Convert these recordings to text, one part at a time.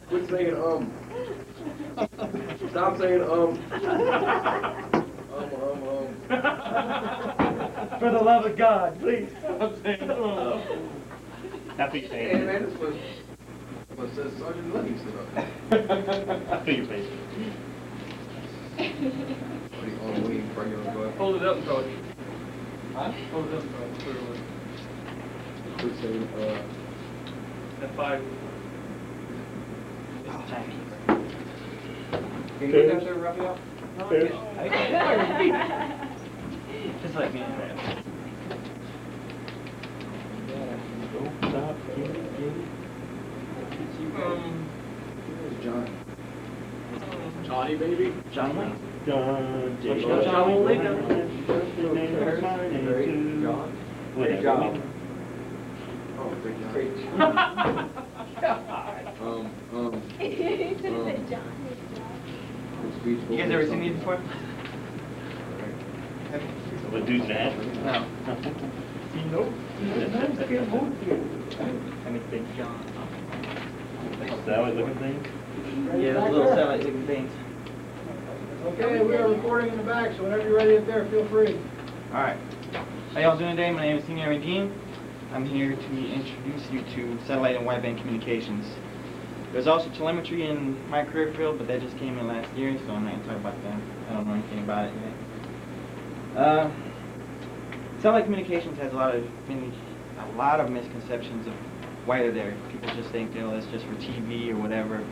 Quit saying Stop saying For the love of God, please stop saying That's what you're Hey saying. man, this was what says Sergeant Livingston up. That's what you're saying. What are you on wing? Bring your go ahead. Hold it up, Coach. Huh? Hold it up, Coach. Put it away. Quit saying At 5. Can you get that there, Raphael? No, I can't. Just like me. John. Johnny, baby. John Wayne. John J. John Wayne. John. Great job. Oh, great job. Great. You guys ever seen these before? What dude's that? No. Nope. I mean, Big John. Satellite looking thing? Yeah, those little satellite looking things. Okay, we are recording in the back, so whenever you're ready up there, feel free. Alright. How y'all doing today? My name is Senior Regine. I'm here to introduce you to satellite and wideband communications. There's also telemetry in my career field, but that just came in last year, so I'm not going to talk about that. I don't know anything about it yet. Satellite communications has a lot of misconceptions of why they're there. People just think, you know, that's just for TV or whatever.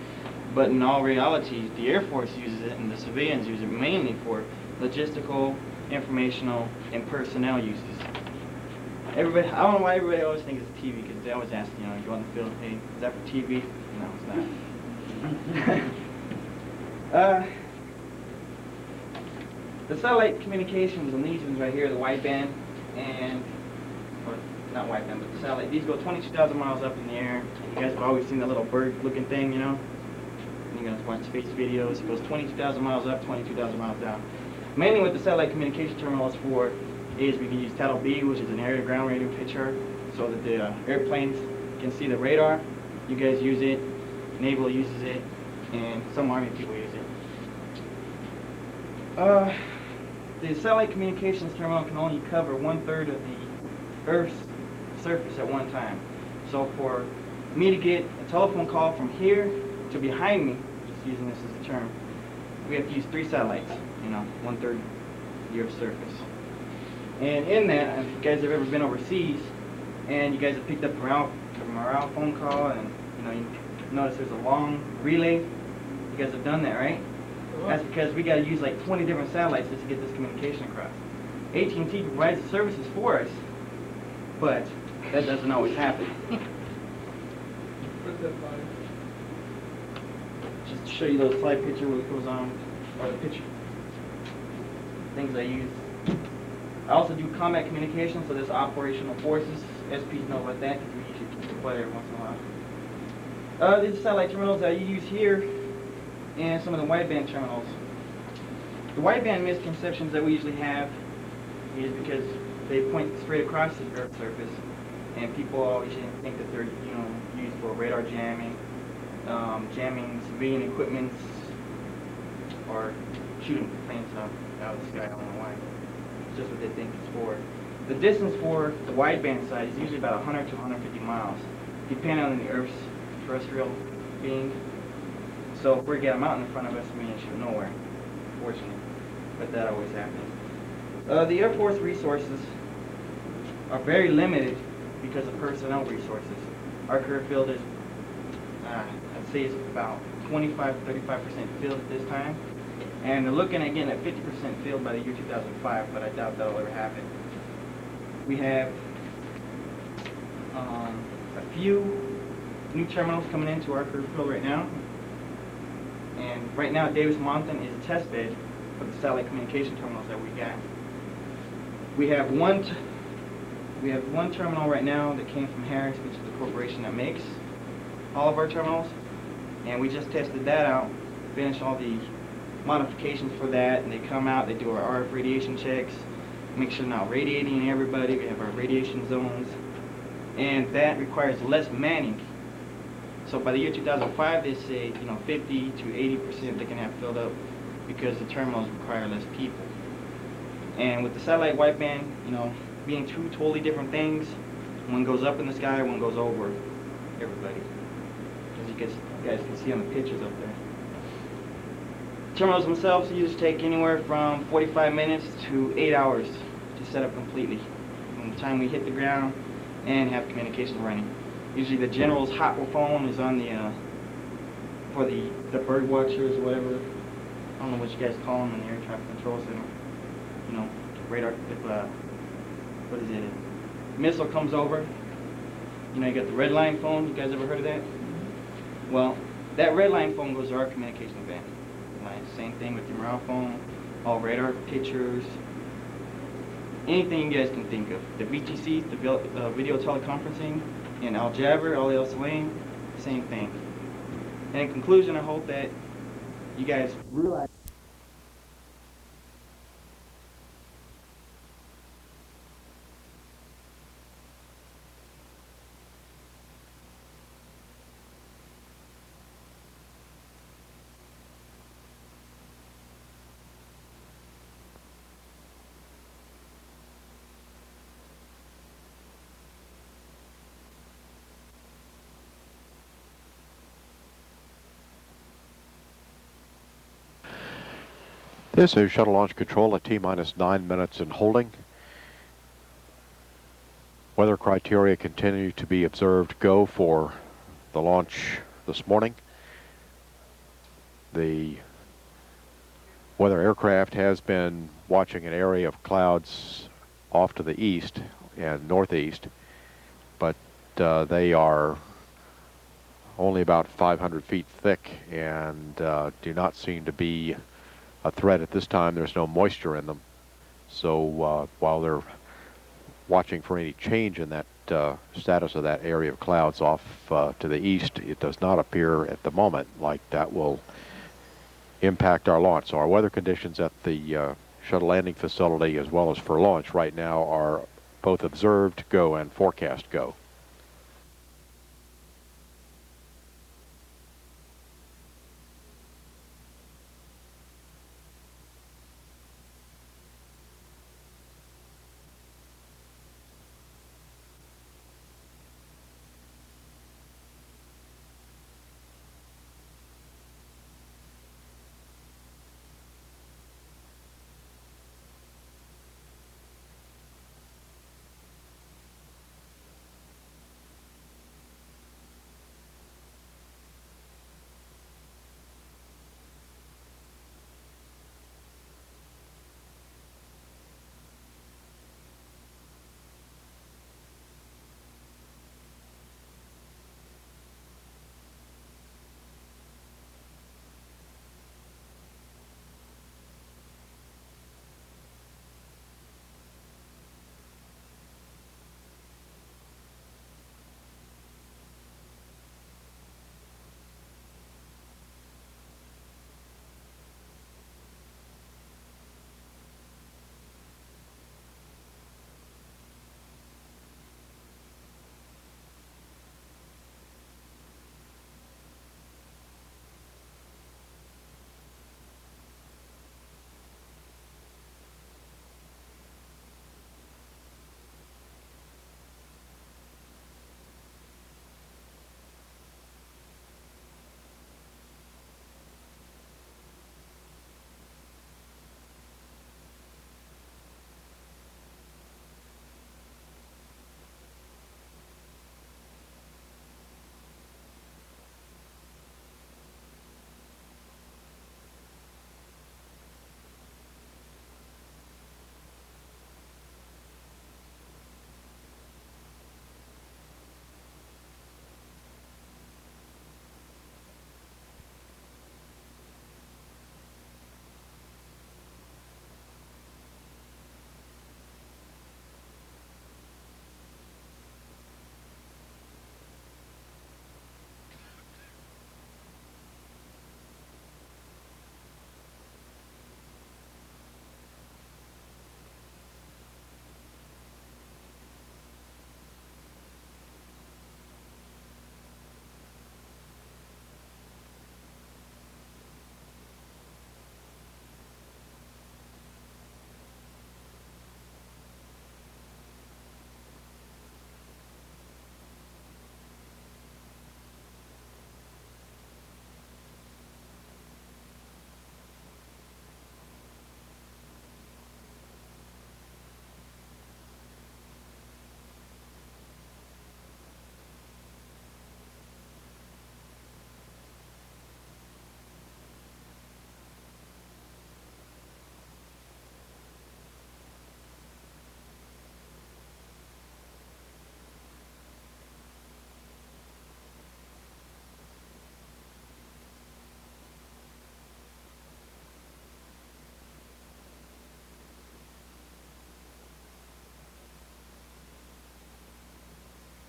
But in all reality, the Air Force uses it and the civilians use it mainly for logistical, informational, and personnel uses. Everybody, I don't know why everybody always thinks it's TV, because they always ask, you know, you go on the field, hey, is that for TV? No, it's not. The satellite communications and these ones right here, the wideband and, or not wideband, but the satellite, these go 22,000 miles up in the air. And you guys have always seen that little bird-looking thing, you know? And you guys watch space videos. It goes 22,000 miles up, 22,000 miles down. Mainly what the satellite communication terminal is for is we can use Tattle B, which is an air-to-ground radio picture, so that the airplanes can see the radar. You guys use it, Naval uses it, and some Army people use it. The satellite communications terminal can only cover 1/3 of the Earth's surface at one time. So for me to get a telephone call from here to behind me, just using this as a term, we have to use 3 satellites, you know, 1/3 the Earth's surface. And in that, if you guys have ever been overseas and you guys have picked up a morale phone call and you know you notice there's a long relay, you guys have done that, right? That's because we got to use like 20 different satellites just to get this communication across. AT&T provides the services for us, but that doesn't always happen. Just to show you the slide picture what goes on, or the picture, things I use. I also do combat communication, so there's operational forces. SPs know about that because we usually deploy every once in a while. These are satellite terminals that you use here and some of the wideband terminals. The wideband misconceptions that we usually have is because they point straight across the Earth's surface, and people always think that they're, you know, used for radar jamming, jamming civilian equipment, or shooting planes out of the sky. I don't know why. It's just what they think it's for. The distance for the wideband side is usually about 100 to 150 miles, depending on the Earth's terrestrial being. So if we get a mountain in front of us, we ain't shoot nowhere, fortunately. But that always happens. The Air Force resources are very limited because of personnel resources. Our career field is, I'd say it's about 25 to 35% filled at this time. And they're looking at getting at 50% filled by the year 2005, but I doubt that'll ever happen. We have a few new terminals coming into our career field right now. And right now, Davis Mountain is a test bed for the satellite communication terminals that we got. We have one terminal right now that came from Harris, which is the corporation that makes all of our terminals. And we just tested that out, finished all the modifications for that, and they come out, they do our RF radiation checks, make sure they're not radiating everybody. We have our radiation zones, and that requires less manning So by the year 2005, they say, 50 to 80% they can have filled up because the terminals require less people. And with the satellite wideband, being two totally different things, one goes up in the sky, one goes over everybody. As you guys can see on the pictures up there. Terminals themselves usually take anywhere from 45 minutes to 8 hours to set up completely. From the time we hit the ground and have communications running. Usually the general's hot phone is on the, for the bird watchers or whatever. I don't know what you guys call them in the air traffic control center. Radar, if, what is it? A missile comes over, you got the red line phone. You guys ever heard of that? Well, that red line phone goes to our communication band. Same thing with your mobile phone, all radar pictures, anything you guys can think of. The VTC, the video teleconferencing, and Al Jabber, Al Salam, same thing. And in conclusion, I hope that you guys realize This is Shuttle Launch Control at T-minus 9 minutes and holding. Weather criteria continue to be observed go for the launch this morning. The weather aircraft has been watching an area of clouds off to the east and northeast, but they are only about 500 feet thick and do not seem to be a threat at this time. There's no moisture in them. So while they're watching for any change in that status of that area of clouds off to the east, it does not appear at the moment like that will impact our launch. So our weather conditions at the shuttle landing facility as well as for launch right now are both observed go and forecast go.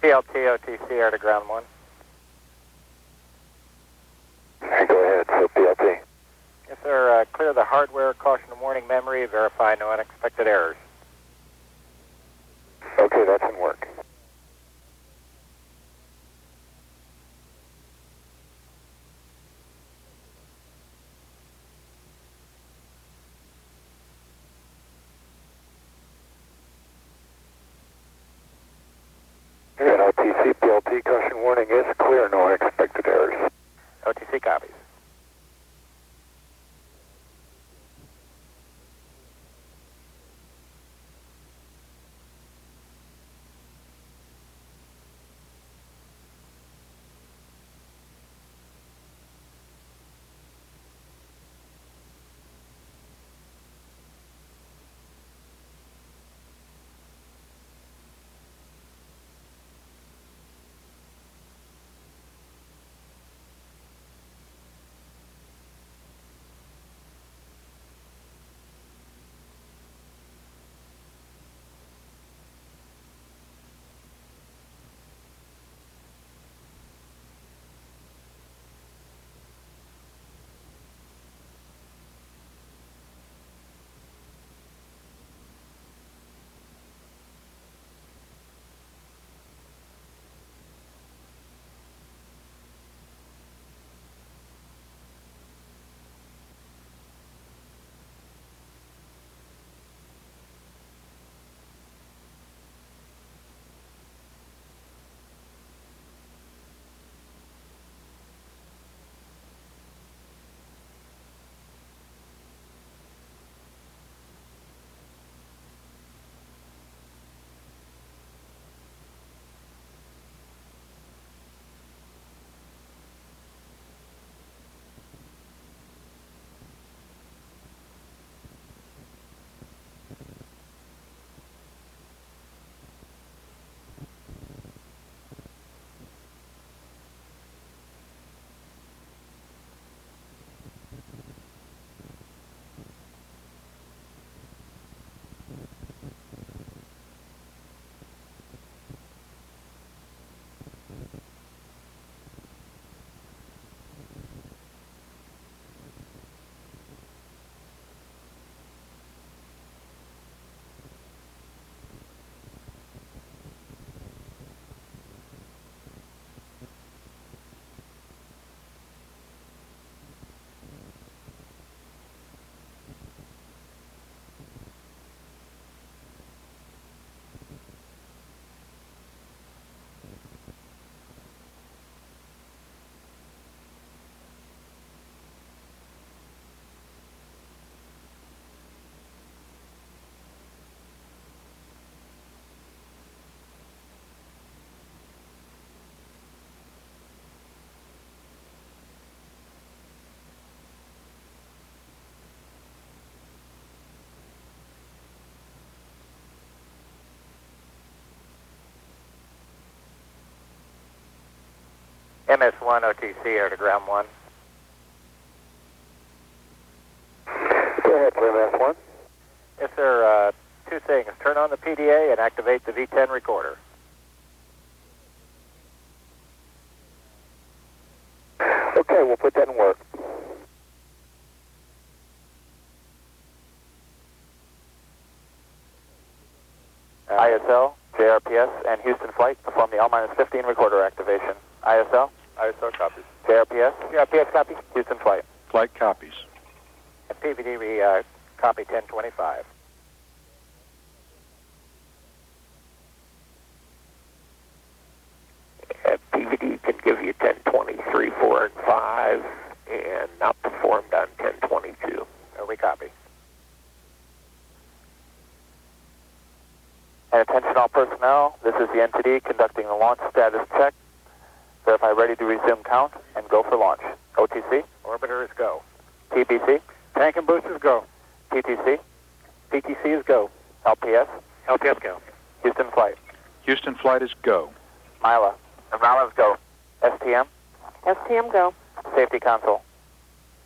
PLT, OTC, air to ground 1. Go ahead, so PLT. Yes, sir. Clear the hardware, caution warning memory, verify no unexpected errors. Okay, that's in work. And OTC, PLT, caution warning is clear, no unexpected errors. OTC copies. MS1 OTC, air to ground 1. Go ahead, MS1. Yes, sir. Two things. Turn on the PDA and activate the V10 recorder. Okay, we'll put that in work. ISL, JRPS, and Houston Flight perform the L-15 recorder activation. ISL? ISO copies. JRPS? JRPS copy. Houston Flight. Flight copies. And PVD, we copy 1025. PVD can give you 1023, 4, and 5, and not performed on 1022. We copy. And attention all personnel, this is the NTD conducting the launch status check. Verify ready to resume count and go for launch. OTC? Orbiter is go. TBC? Tank and boosters go. TTC? PTC is go. LPS? LPS go. Houston Flight? Houston Flight is go. Mila? Mila is go. STM? STM go. Safety Console?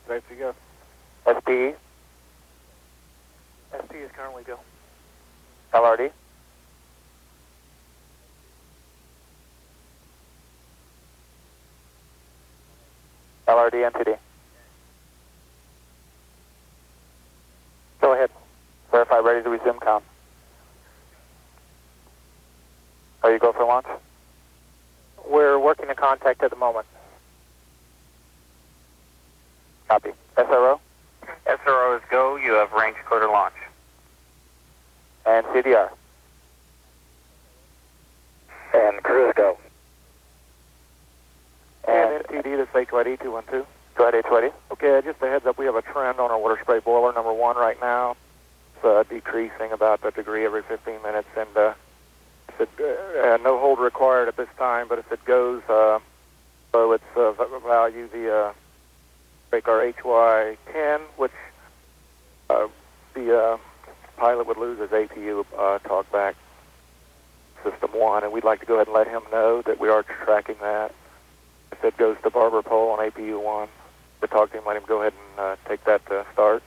Safety go. SPE? SP is currently go. LRD? LRD NTD. Go ahead. Verify ready to resume count. Are you go for launch? We're working to contact at the moment. Copy. SRO? SRO is go. You have range clear to launch. And CDR? And crew is go. And NTD, this is HYD 212. go ahead, HYD. Okay, just a heads up, we have a trend on our water spray boiler number 1 right now. It's decreasing about a degree every 15 minutes, and if it, no hold required at this time, but if it goes below its value, the break our HY10, which the pilot would lose his APU talkback system 1, and we'd like to go ahead and let him know that we are tracking that. If it goes to barber pole on APU 1, to talk to him, let him go ahead and take that start.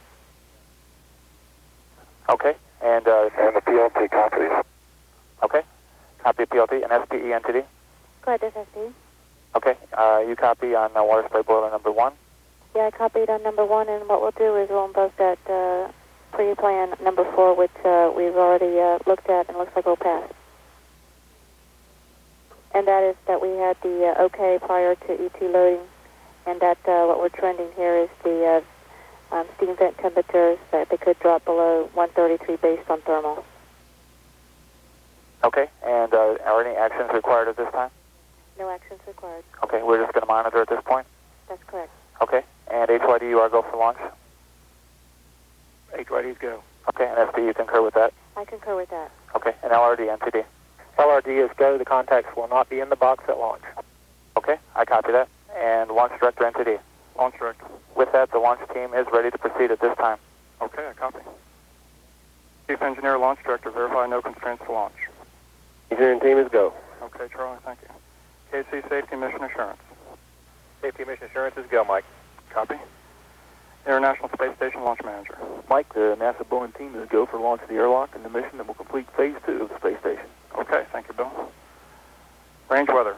Okay. And the PLT copies. okay. Copy PLT and SPE NTD. Go ahead, this is SPE. Okay. You copy on water spray boiler number 1. Yeah, I copied on number 1, and what we'll do is we'll invoke that pre-plan number 4, which we've already looked at and looks like we'll pass. And that is that we had the okay prior to ET loading, and that what we're trending here is the steam vent temperatures that they could drop below 133 based on thermal. Okay. And are any actions required at this time? No actions required. Okay. We're just going to monitor at this point. That's correct. Okay. And HYD, you are go for launch? HYD's go. Okay. And SPE, you concur with that? I concur with that. Okay. And LRD NTD? LRD is go. The contacts will not be in the box at launch. Okay. I copy that. And launch director NTD? Launch director. With that, the launch team is ready to proceed at this time. Okay, I copy. Chief Engineer, Launch Director, verify no constraints to launch. Engineering team is go. Okay, Charlie, thank you. KC Safety Mission Assurance. Safety mission assurance is go, Mike. Copy. International Space Station Launch Manager. Mike, the NASA Boeing team is go for launch of the airlock and the mission that will complete phase 2 of the space station. Okay, thank you, Bill. Range weather.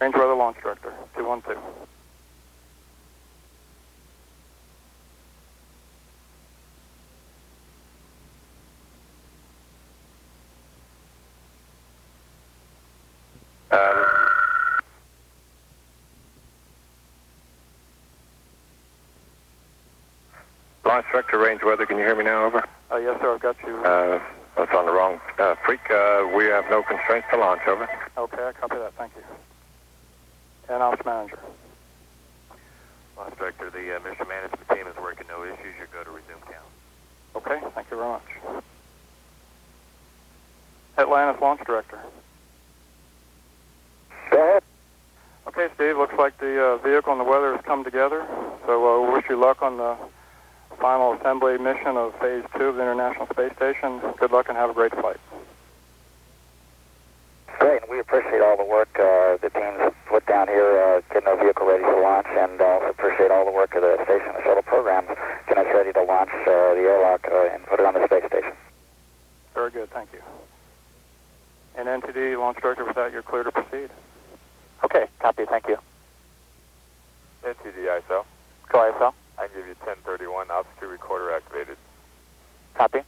Range weather Launch Director, 212. Launch director, range weather. Can you hear me now? Over. Yes, sir, I've got you. That's on the wrong freak. We have no constraints to launch. Over. Okay, I copy that, thank you. And Ops Manager. Launch Director, the mission management team is working. No issues. You're good to resume count. Okay, thank you very much. Atlantis Launch Director. Go ahead. Okay, Steve, looks like the vehicle and the weather has come together. So we wish you luck on the final assembly mission of Phase 2 of the International Space Station. Good luck and have a great flight. Great, and we appreciate all the work the teams have put down here getting our vehicle ready for launch, and also appreciate all the work of the station and shuttle programs getting us ready to launch the airlock and put it on the space station. Very good, thank you. And NTD Launch Director, with that, you're clear to proceed. Okay. Copy. Thank you. NTD ISO. Go ISO. I give you 1031. Altitude recorder activated. Copy.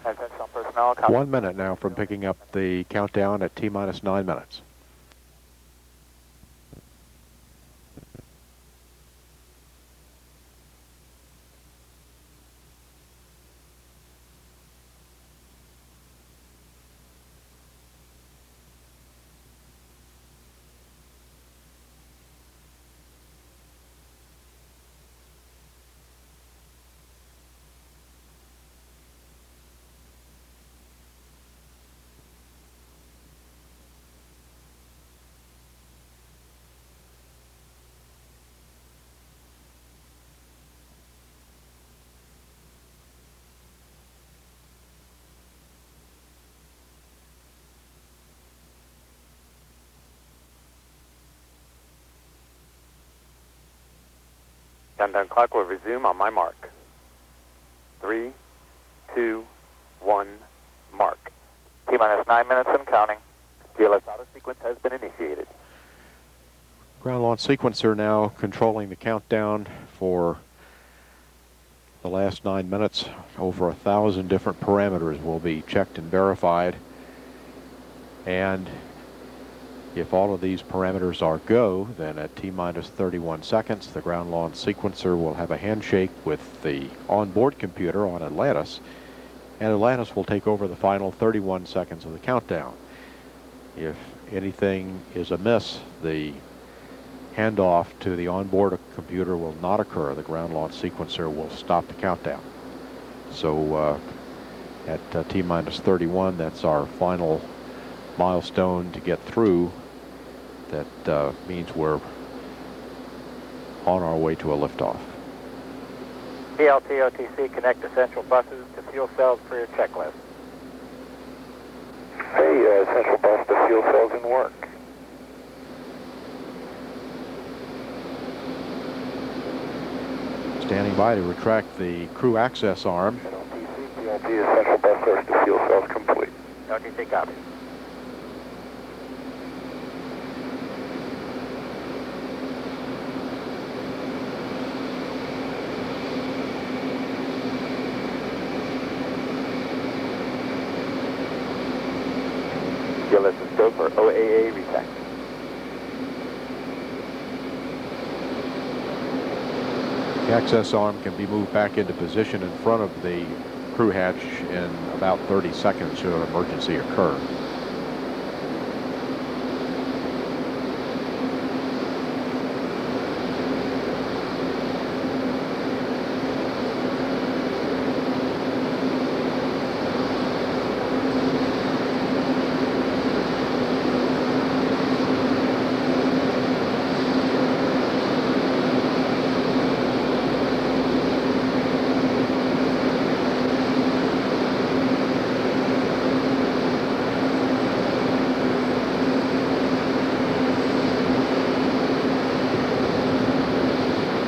Attention personnel. Copy. 1 minute now from picking up the countdown at T-minus 9 minutes. Countdown clock will resume on my mark. 3, 2, 1, mark. T-minus 9 minutes and counting. GLS auto sequence has been initiated. Ground launch sequencer now controlling the countdown for the last 9 minutes. Over 1,000 different parameters will be checked and verified. And if all of these parameters are go, then at T-minus 31 seconds, the ground launch sequencer will have a handshake with the onboard computer on Atlantis, and Atlantis will take over the final 31 seconds of the countdown. If anything is amiss, the handoff to the onboard computer will not occur. The ground launch sequencer will stop the countdown. So at T-minus 31, that's our final milestone to get through. That means we're on our way to a liftoff. PLT OTC, connect essential buses to fuel cells for your checklist. Hey, essential bus to fuel cells in work. Standing by to retract the crew access arm. PLT essential bus source to fuel cells complete. OTC copy. GLS is go for OAA retract. The access arm can be moved back into position in front of the crew hatch in about 30 seconds should an emergency occur.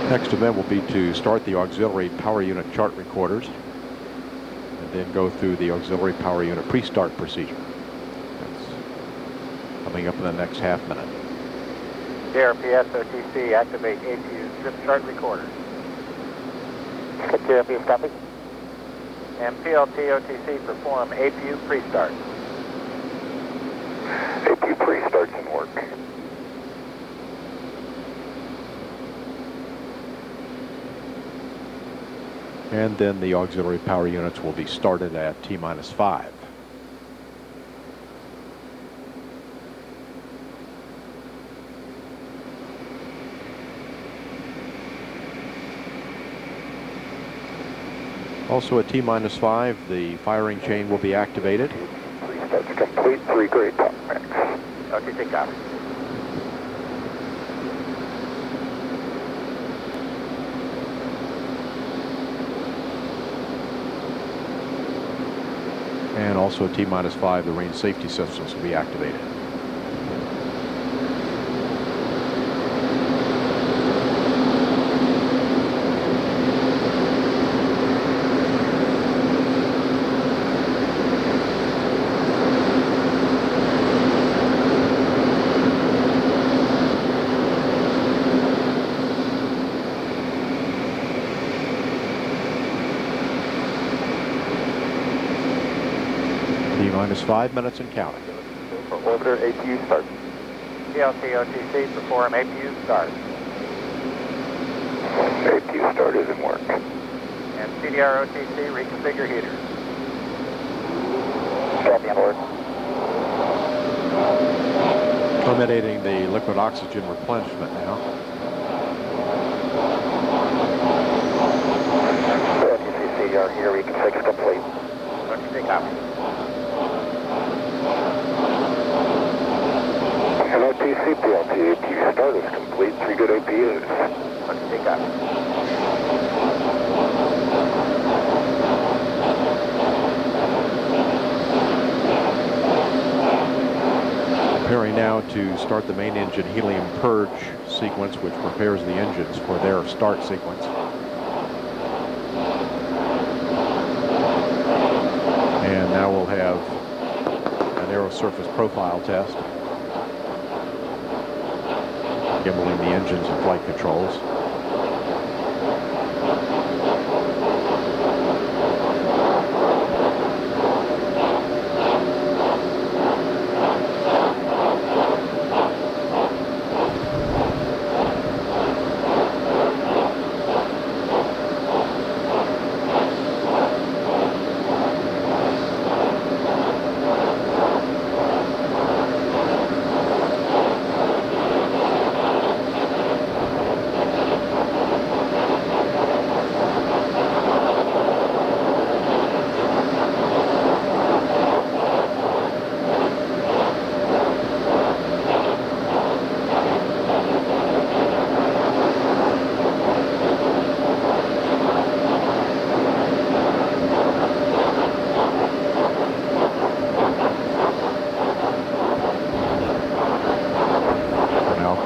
Next event will be to start the auxiliary power unit chart recorders and then go through the auxiliary power unit pre-start procedure. That's coming up in the next half minute. JRPS OTC, activate APU strip chart recorders. JRPS copy. And PLT OTC, perform APU pre-start. APU pre-starts in work. And then the auxiliary power units will be started at T-minus 5. Also at T-minus 5, the firing chain will be activated. Pre-starts complete, 3 grade top mix. OTC copy. And also at T-minus 5, the range safety systems will be activated. T-minus 5 minutes and counting. For orbiter APU start. PLT OTC, perform APU start. APU start is in work. And CDR OTC, reconfigure heaters. Copy on board. Terminating the liquid oxygen replenishment now. OTC CDR here, reconfigure complete. OTC copy. LOTC PLT, APU start is complete, 3 good APUs. OTC copy. Preparing now to start the main engine helium purge sequence, which prepares the engines for their start sequence. And now we'll have aerosurface profile test. Gimbaling the engines and flight controls.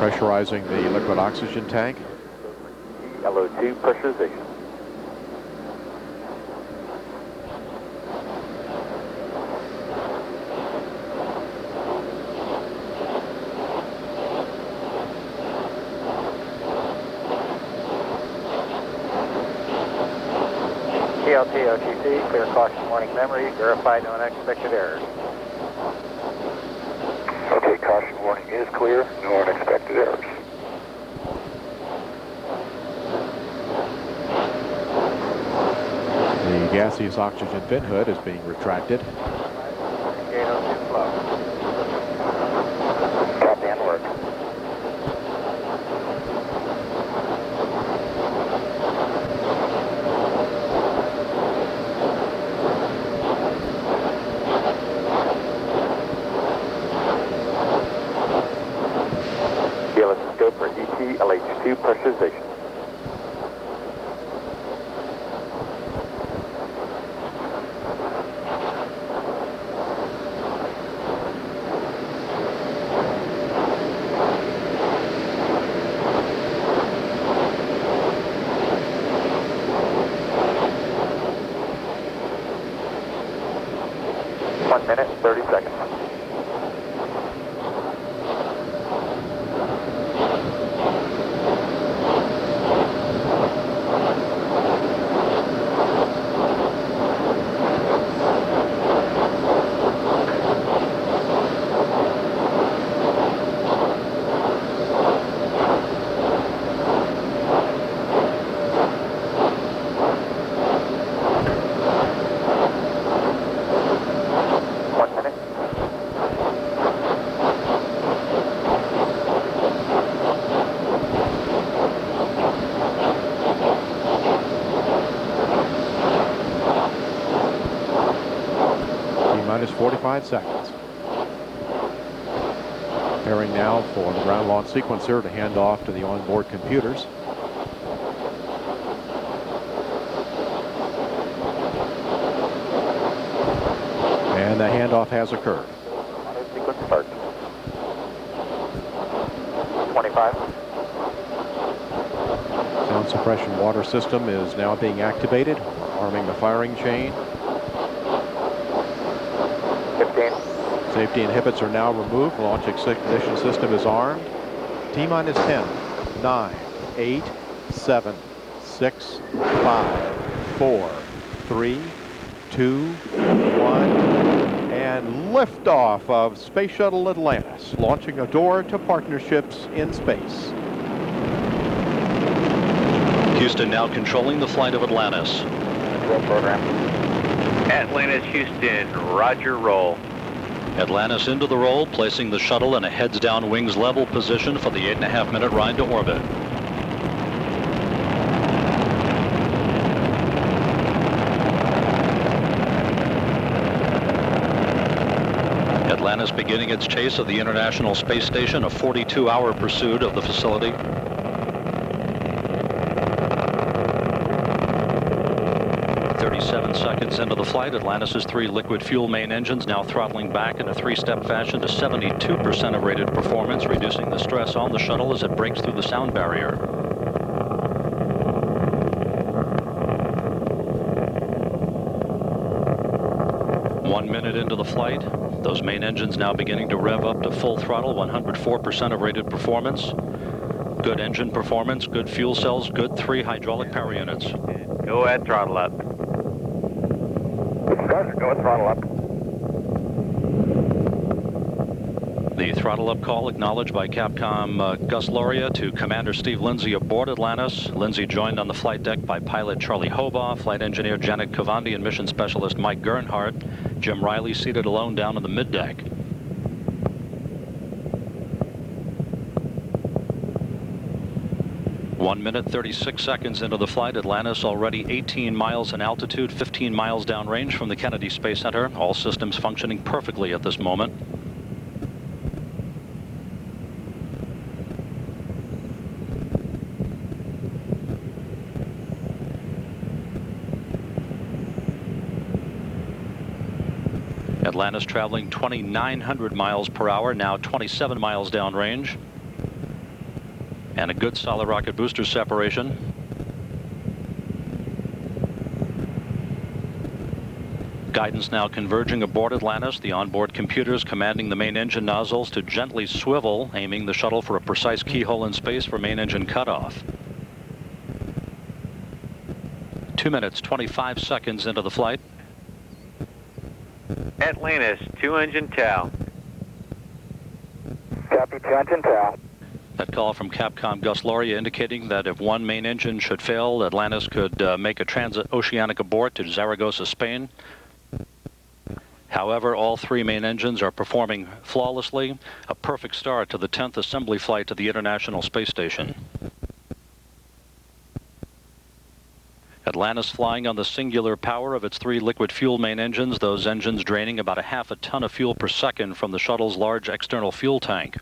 Pressurizing the liquid oxygen tank. LO2 pressurization. TLT OTC, clear caution warning memory, verify no unexpected errors. Okay, caution warning is clear, no unexpected errors. The gaseous oxygen fin hood is being retracted. Gate 02 flow. Copy and work. Scope for ET LH2 pressurization. One minute, 30 seconds. Minus 45 seconds. Preparing now for the ground launch sequencer to hand off to the onboard computers. And the handoff has occurred. Sequence start. 25. Sound suppression water system is now being activated, arming the firing chain. 15. Safety inhibits are now removed. Launch ignition system is armed. T-minus 10, 9, 8, 7, 6, 5, 4, 3, 2, 1, and liftoff of Space Shuttle Atlantis, launching a door to partnerships in space. Houston now controlling the flight of Atlantis. Roll program. Atlantis, Houston, roger, roll. Atlantis into the roll, placing the shuttle in a heads-down wings level position for the 8.5-minute ride to orbit. Atlantis beginning its chase of the International Space Station, a 42-hour pursuit of the facility. Seconds into the flight, Atlantis' 3 liquid fuel main engines now throttling back in a 3-step fashion to 72% of rated performance, reducing the stress on the shuttle as it breaks through the sound barrier. One minute into the flight, Those main engines now beginning to rev up to full throttle, 104% of rated performance. Good engine performance, good fuel cells, good 3 hydraulic power units. Go ahead, throttle up. Roger, go ahead, throttle up. The throttle up call acknowledged by Capcom Gus Loria to Commander Steve Lindsay aboard Atlantis. Lindsay joined on the flight deck by pilot Charlie Hobaugh, flight engineer Janet Cavandi, and mission specialist Mike Gernhardt. Jim Riley seated alone down on the middeck. One minute, 36 seconds into the flight. Atlantis already 18 miles in altitude, 15 miles downrange from the Kennedy Space Center. All systems functioning perfectly at this moment. Atlantis traveling 2,900 miles per hour, now 27 miles downrange. And a good solid rocket booster separation. Guidance now converging aboard Atlantis. The onboard computers commanding the main engine nozzles to gently swivel, aiming the shuttle for a precise keyhole in space for main engine cutoff. 2 minutes, 25 seconds into the flight. Atlantis, 2-engine TAL. Copy, 2-engine TAL. That call from Capcom Gus Loria indicating that if one main engine should fail, Atlantis could make a transoceanic abort to Zaragoza, Spain. However, all 3 main engines are performing flawlessly. A perfect start to the 10th assembly flight to the International Space Station. Atlantis flying on the singular power of its 3 liquid fuel main engines, those engines draining about a half a ton of fuel per second from the shuttle's large external fuel tank.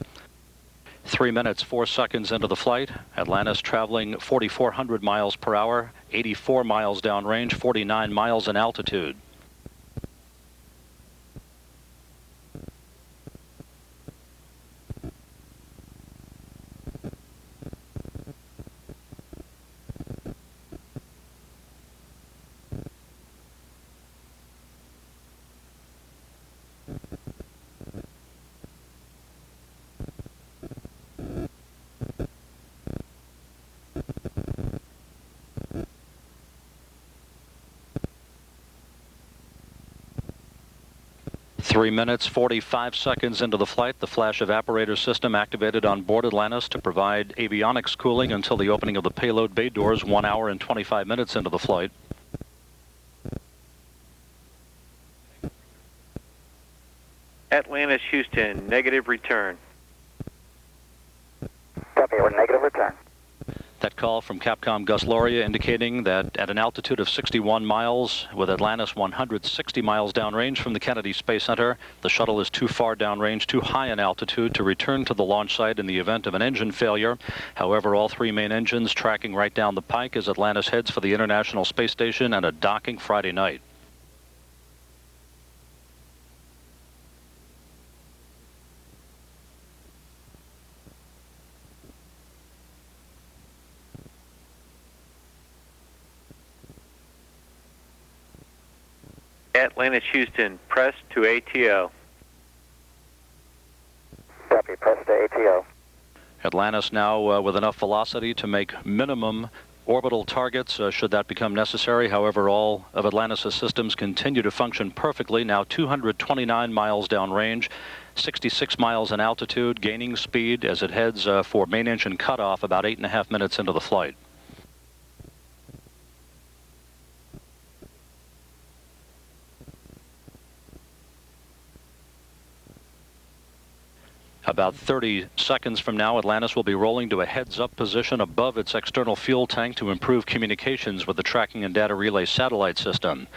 3 minutes, 4 seconds into the flight. Atlantis traveling 4,400 miles per hour, 84 miles downrange, 49 miles in altitude. Three minutes, 45 seconds into the flight, the flash evaporator system activated on board Atlantis to provide avionics cooling until the opening of the payload bay doors 1 hour and 25 minutes into the flight. Atlantis, Houston, negative return. Copy, we're negative return. That call from Capcom Gus Loria indicating that at an altitude of 61 miles, with Atlantis 160 miles downrange from the Kennedy Space Center, the shuttle is too far downrange, too high in altitude to return to the launch site in the event of an engine failure. However, all 3 main engines tracking right down the pike as Atlantis heads for the International Space Station and a docking Friday night. Atlantis, Houston, press to ATO. Copy, press to ATO. Atlantis now with enough velocity to make minimum orbital targets should that become necessary. However, all of Atlantis' systems continue to function perfectly, now 229 miles downrange, 66 miles in altitude, gaining speed as it heads for main engine cutoff about 8.5 minutes into the flight. About 30 seconds from now, Atlantis will be rolling to a heads-up position above its external fuel tank to improve communications with the tracking and data relay satellite system.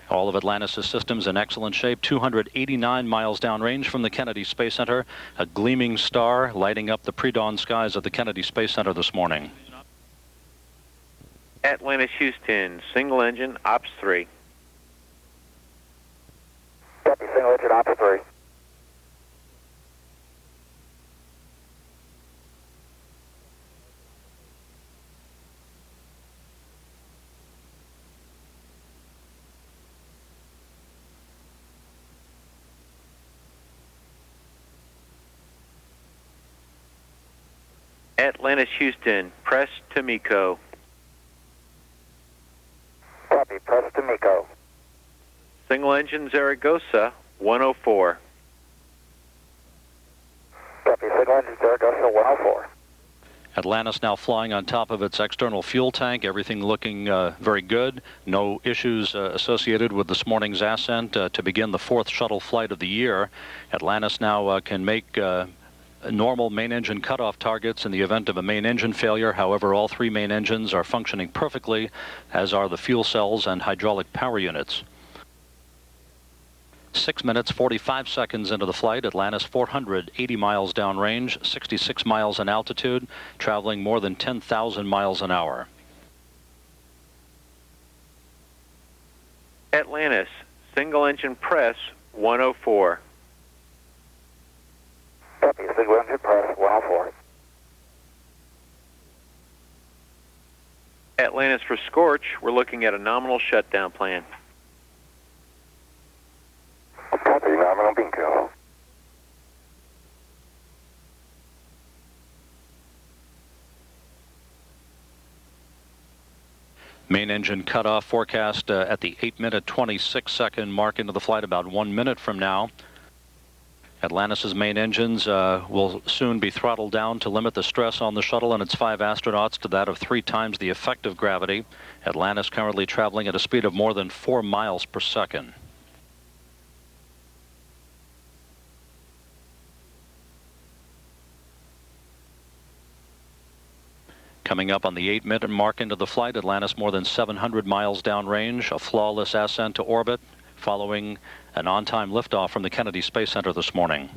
All of Atlantis' systems in excellent shape, 289 miles downrange from the Kennedy Space Center, a gleaming star lighting up the pre-dawn skies of the Kennedy Space Center this morning. Atlantis, Houston, single engine, Ops 3. Copy, single engine, Ops 3. Atlantis, Houston, press to MECO. Copy, press to MECO. Single engine Zaragoza, 104. Copy, single engine Zaragoza 104. Atlantis now flying on top of its external fuel tank, everything looking very good. No issues associated with this morning's ascent to begin the 4th shuttle flight of the year. Atlantis now can make normal main engine cutoff targets in the event of a main engine failure. However, all 3 main engines are functioning perfectly, as are the fuel cells and hydraulic power units. 6 minutes, 45 seconds into the flight, Atlantis 480 miles downrange, 66 miles in altitude, traveling more than 10,000 miles an hour. Atlantis, single engine press, 104. Copy, single engine press 104. Atlantis for Scorch, we're looking at a nominal shutdown plan. Copy, nominal bingo. Main engine cutoff forecast at the 8-minute 26-second mark into the flight, about 1 minute from now. Atlantis' main engines will soon be throttled down to limit the stress on the shuttle and its 5 astronauts to that of 3 times the effective gravity. Atlantis currently traveling at a speed of more than 4 miles per second. Coming up on the 8-minute mark into the flight, Atlantis more than 700 miles downrange, a flawless ascent to orbit, following an on-time liftoff from the Kennedy Space Center this morning.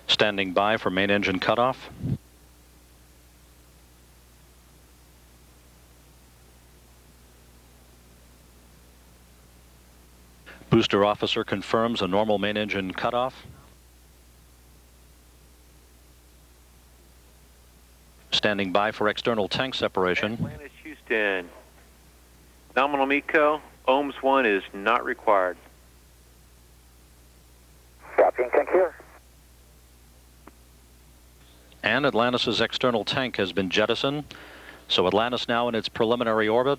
Standing by for main engine cutoff. Booster officer confirms a normal main engine cutoff. Standing by for external tank separation. Atlantis, Houston, nominal MECO, ohms 1 is not required. Copy, and tank here. And Atlantis' external tank has been jettisoned. So Atlantis now in its preliminary orbit.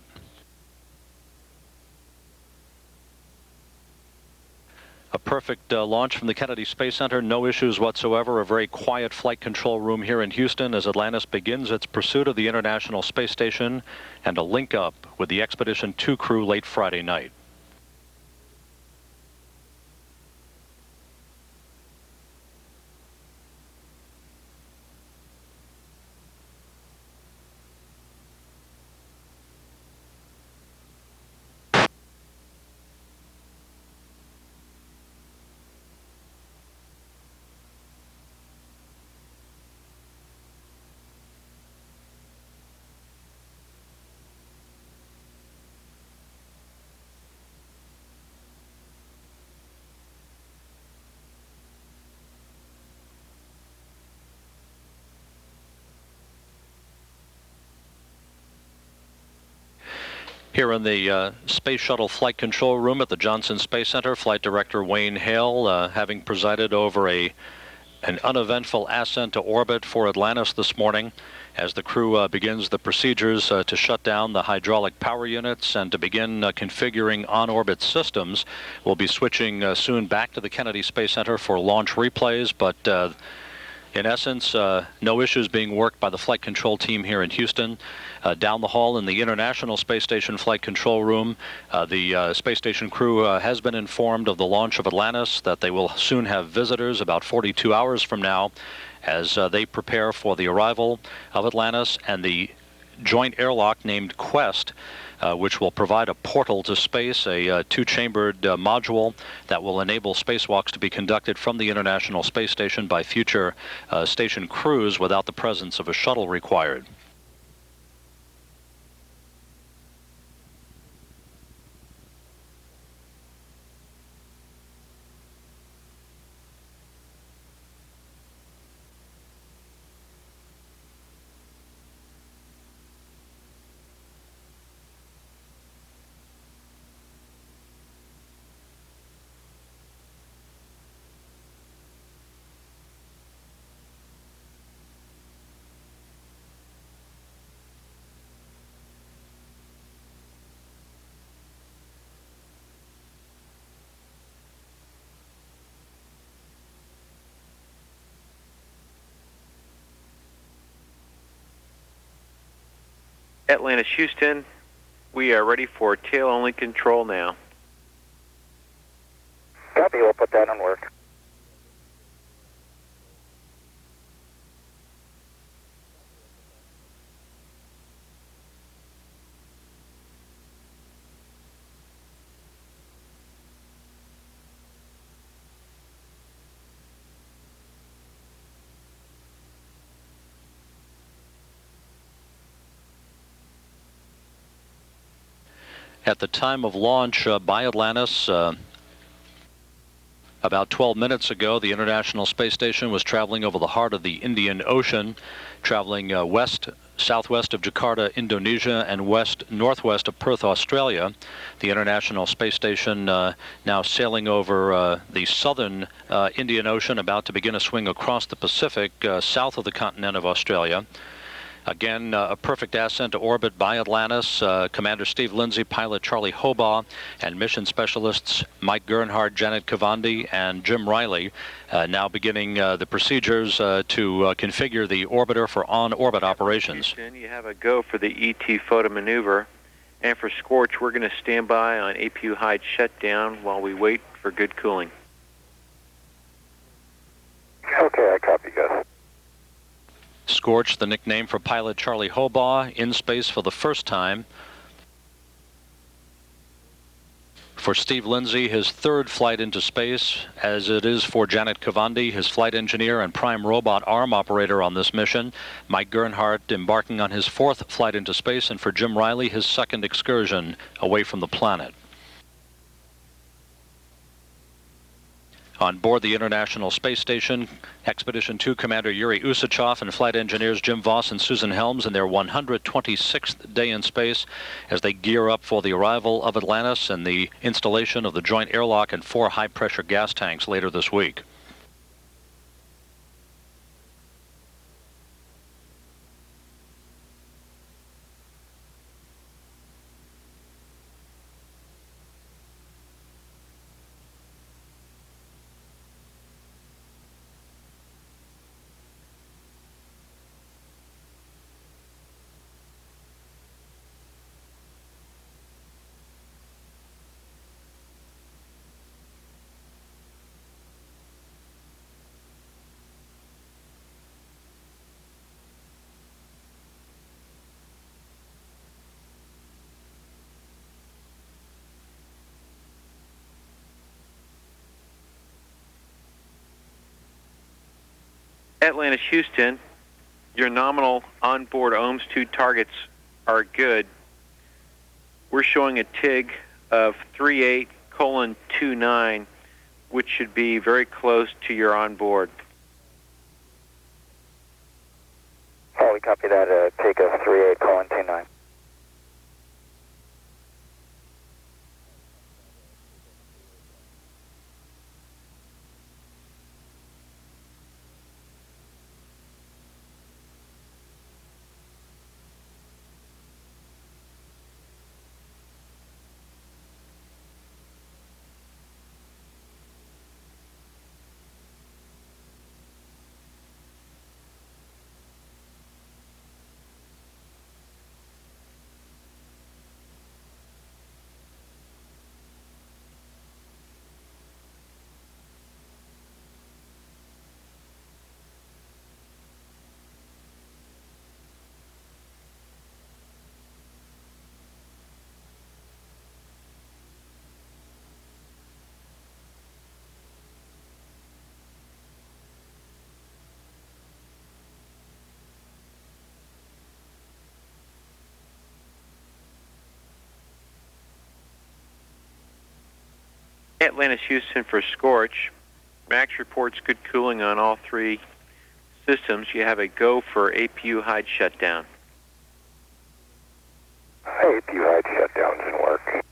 A perfect launch from the Kennedy Space Center, no issues whatsoever. A very quiet flight control room here in Houston as Atlantis begins its pursuit of the International Space Station and a link up with the Expedition 2 crew late Friday night. Here in the Space Shuttle Flight Control Room at the Johnson Space Center, Flight Director Wayne Hale having presided over an uneventful ascent to orbit for Atlantis this morning as the crew begins the procedures to shut down the hydraulic power units and to begin configuring on-orbit systems. We'll be switching soon back to the Kennedy Space Center for launch replays, but in essence, no issues being worked by the flight control team here in Houston. Down the hall in the International Space Station Flight Control Room, the space station crew has been informed of the launch of Atlantis, that they will soon have visitors about 42 hours from now as they prepare for the arrival of Atlantis and the joint airlock named Quest, which will provide a portal to space, a 2-chambered module that will enable spacewalks to be conducted from the International Space Station by future station crews without the presence of a shuttle required. Atlantis, Houston, we are ready for tail-only control now. Copy, we'll put that on work. At the time of launch by Atlantis, about 12 minutes ago, the International Space Station was traveling over the heart of the Indian Ocean, traveling southwest of Jakarta, Indonesia, and west-northwest of Perth, Australia. The International Space Station now sailing over the southern Indian Ocean, about to begin a swing across the Pacific, south of the continent of Australia. Again, a perfect ascent to orbit by Atlantis. Commander Steve Lindsay, pilot Charlie Hobaugh, and mission specialists Mike Gernhardt, Janet Kavandi, and Jim Riley now beginning the procedures to configure the orbiter for on-orbit operations. Houston, you have a go for the ET photo maneuver. And for Scorch, we're going to stand by on APU hide shutdown while we wait for good cooling. Okay, I copy, guys. Scorch, the nickname for pilot Charlie Hobaugh, in space for the first time. For Steve Lindsay, his third flight into space, as it is for Janet Kavandi, his flight engineer and prime robot arm operator on this mission. Mike Gernhardt embarking on his fourth flight into space, and for Jim Riley, his second excursion away from the planet. On board the International Space Station, Expedition 2 Commander Yuri Usachov and flight engineers Jim Voss and Susan Helms in their 126th day in space as they gear up for the arrival of Atlantis and the installation of the joint airlock and 4 high-pressure gas tanks later this week. Atlantis, Houston, your nominal onboard OMS 2 targets are good. We're showing a TIG of 38:29, which should be very close to your onboard. Oh, we copy that. Take us 38:29. Atlantis, Houston for Scorch. Max reports good cooling on all 3 systems. You have a go for APU hide shutdown. APU hide shutdown's in work.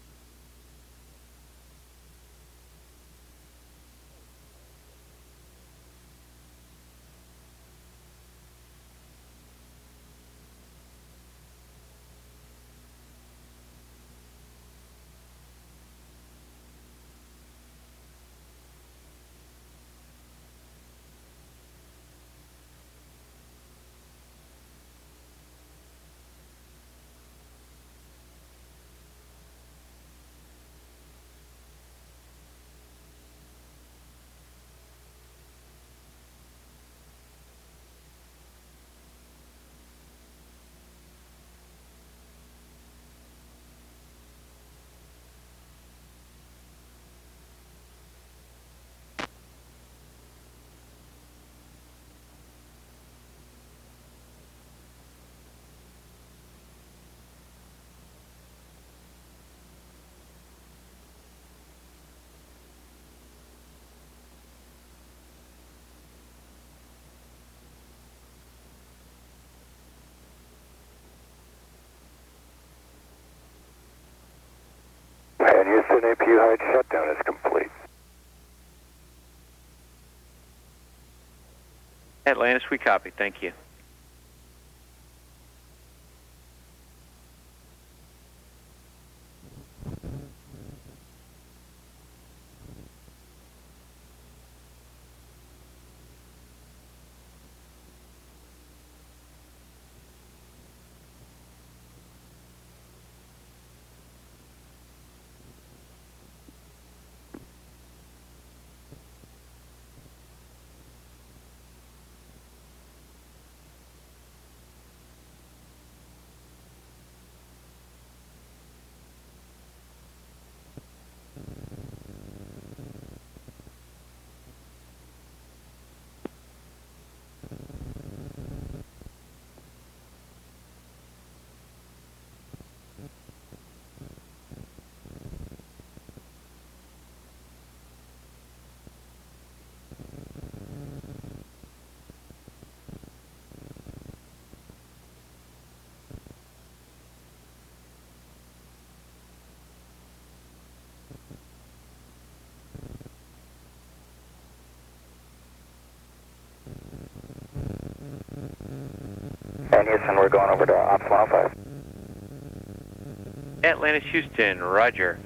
Houston, APU height shutdown is complete. Atlantis, we copy. Thank you. And Houston, we're going over to Ops 105. Atlantis, Houston, roger.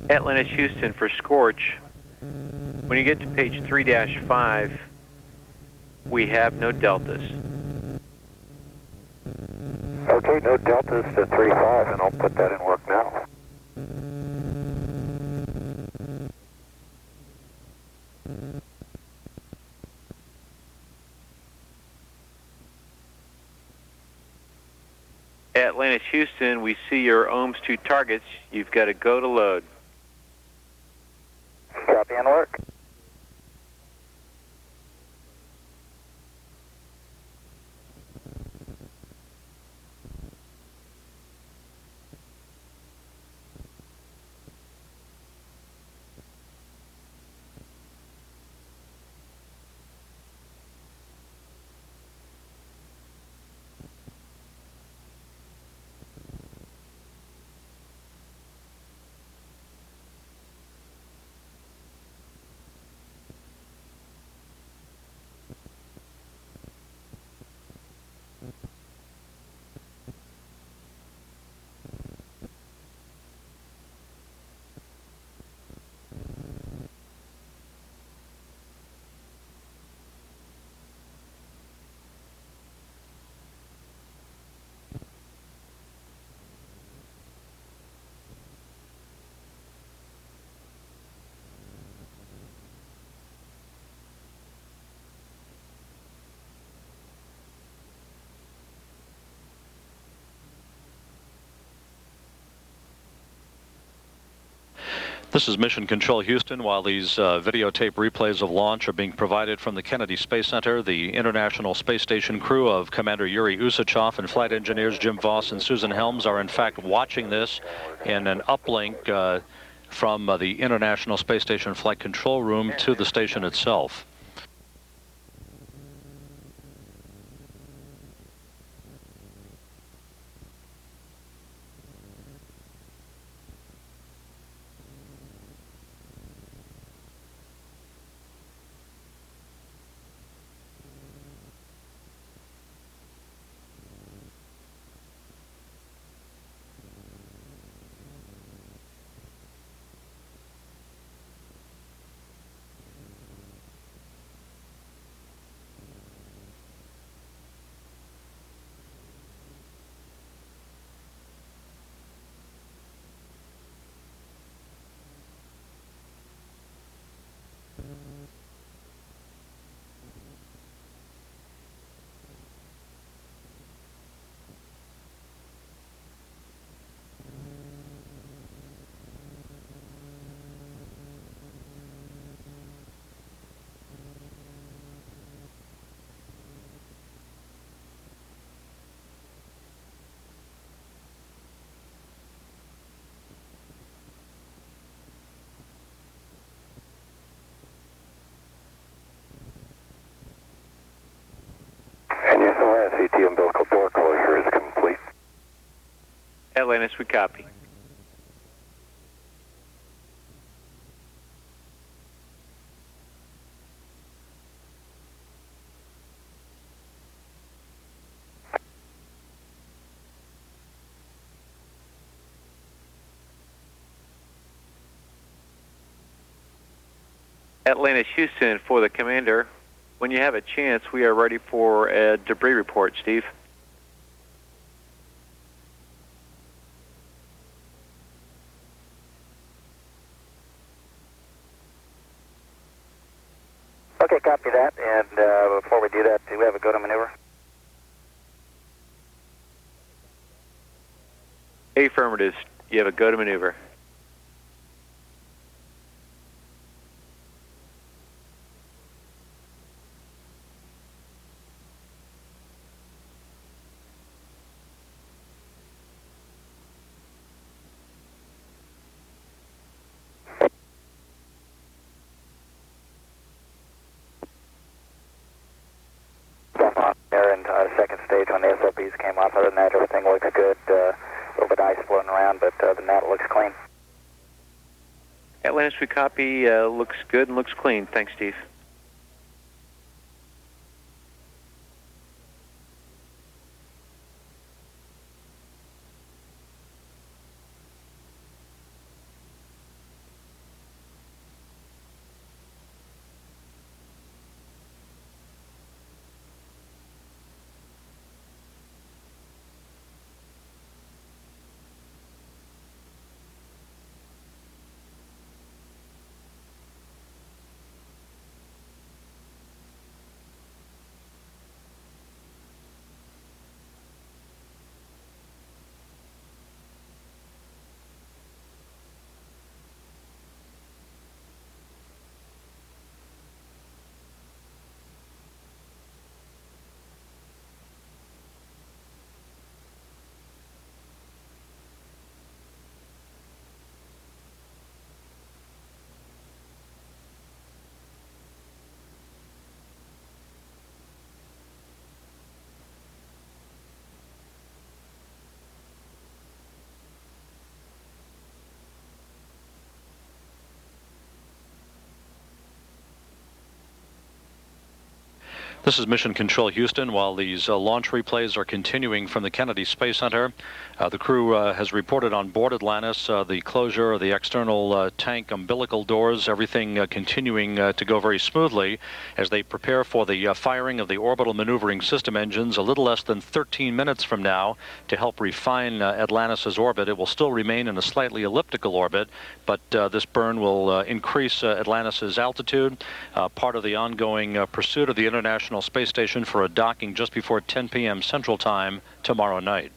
Atlantis, Houston for Scorch. When you get to page 3-5, we have no deltas. Okay, no deltas to 3-5, and I'll put that in work now. Atlantis, Houston, we see your OMS 2 targets. You've got to go to load. Copy and work. This is Mission Control Houston. While these videotape replays of launch are being provided from the Kennedy Space Center, the International Space Station crew of Commander Yuri Usachov and flight engineers Jim Voss and Susan Helms are in fact watching this in an uplink from the International Space Station Flight Control Room to the station itself. Atlantis, we copy. Atlantis, Houston, for the commander. When you have a chance, we are ready for a debris report, Steve. Okay, copy that. And before we do that, do we have a go-to maneuver? Affirmative. You have a go-to maneuver. There and second stage when the SOPs came off. Other than that, everything looks good. A little bit of ice floating around, but other than that, it looks clean. Atlantis, we copy. Looks good and looks clean. Thanks, Steve. This is Mission Control Houston. While these launch replays are continuing from the Kennedy Space Center, the crew has reported on board Atlantis the closure of the external tank umbilical doors, everything continuing to go very smoothly as they prepare for the firing of the orbital maneuvering system engines a little less than 13 minutes from now to help refine Atlantis's orbit. It will still remain in a slightly elliptical orbit, but this burn will increase Atlantis's altitude, part of the ongoing pursuit of the International Space Station for a docking just before 10 p.m. Central Time tomorrow night.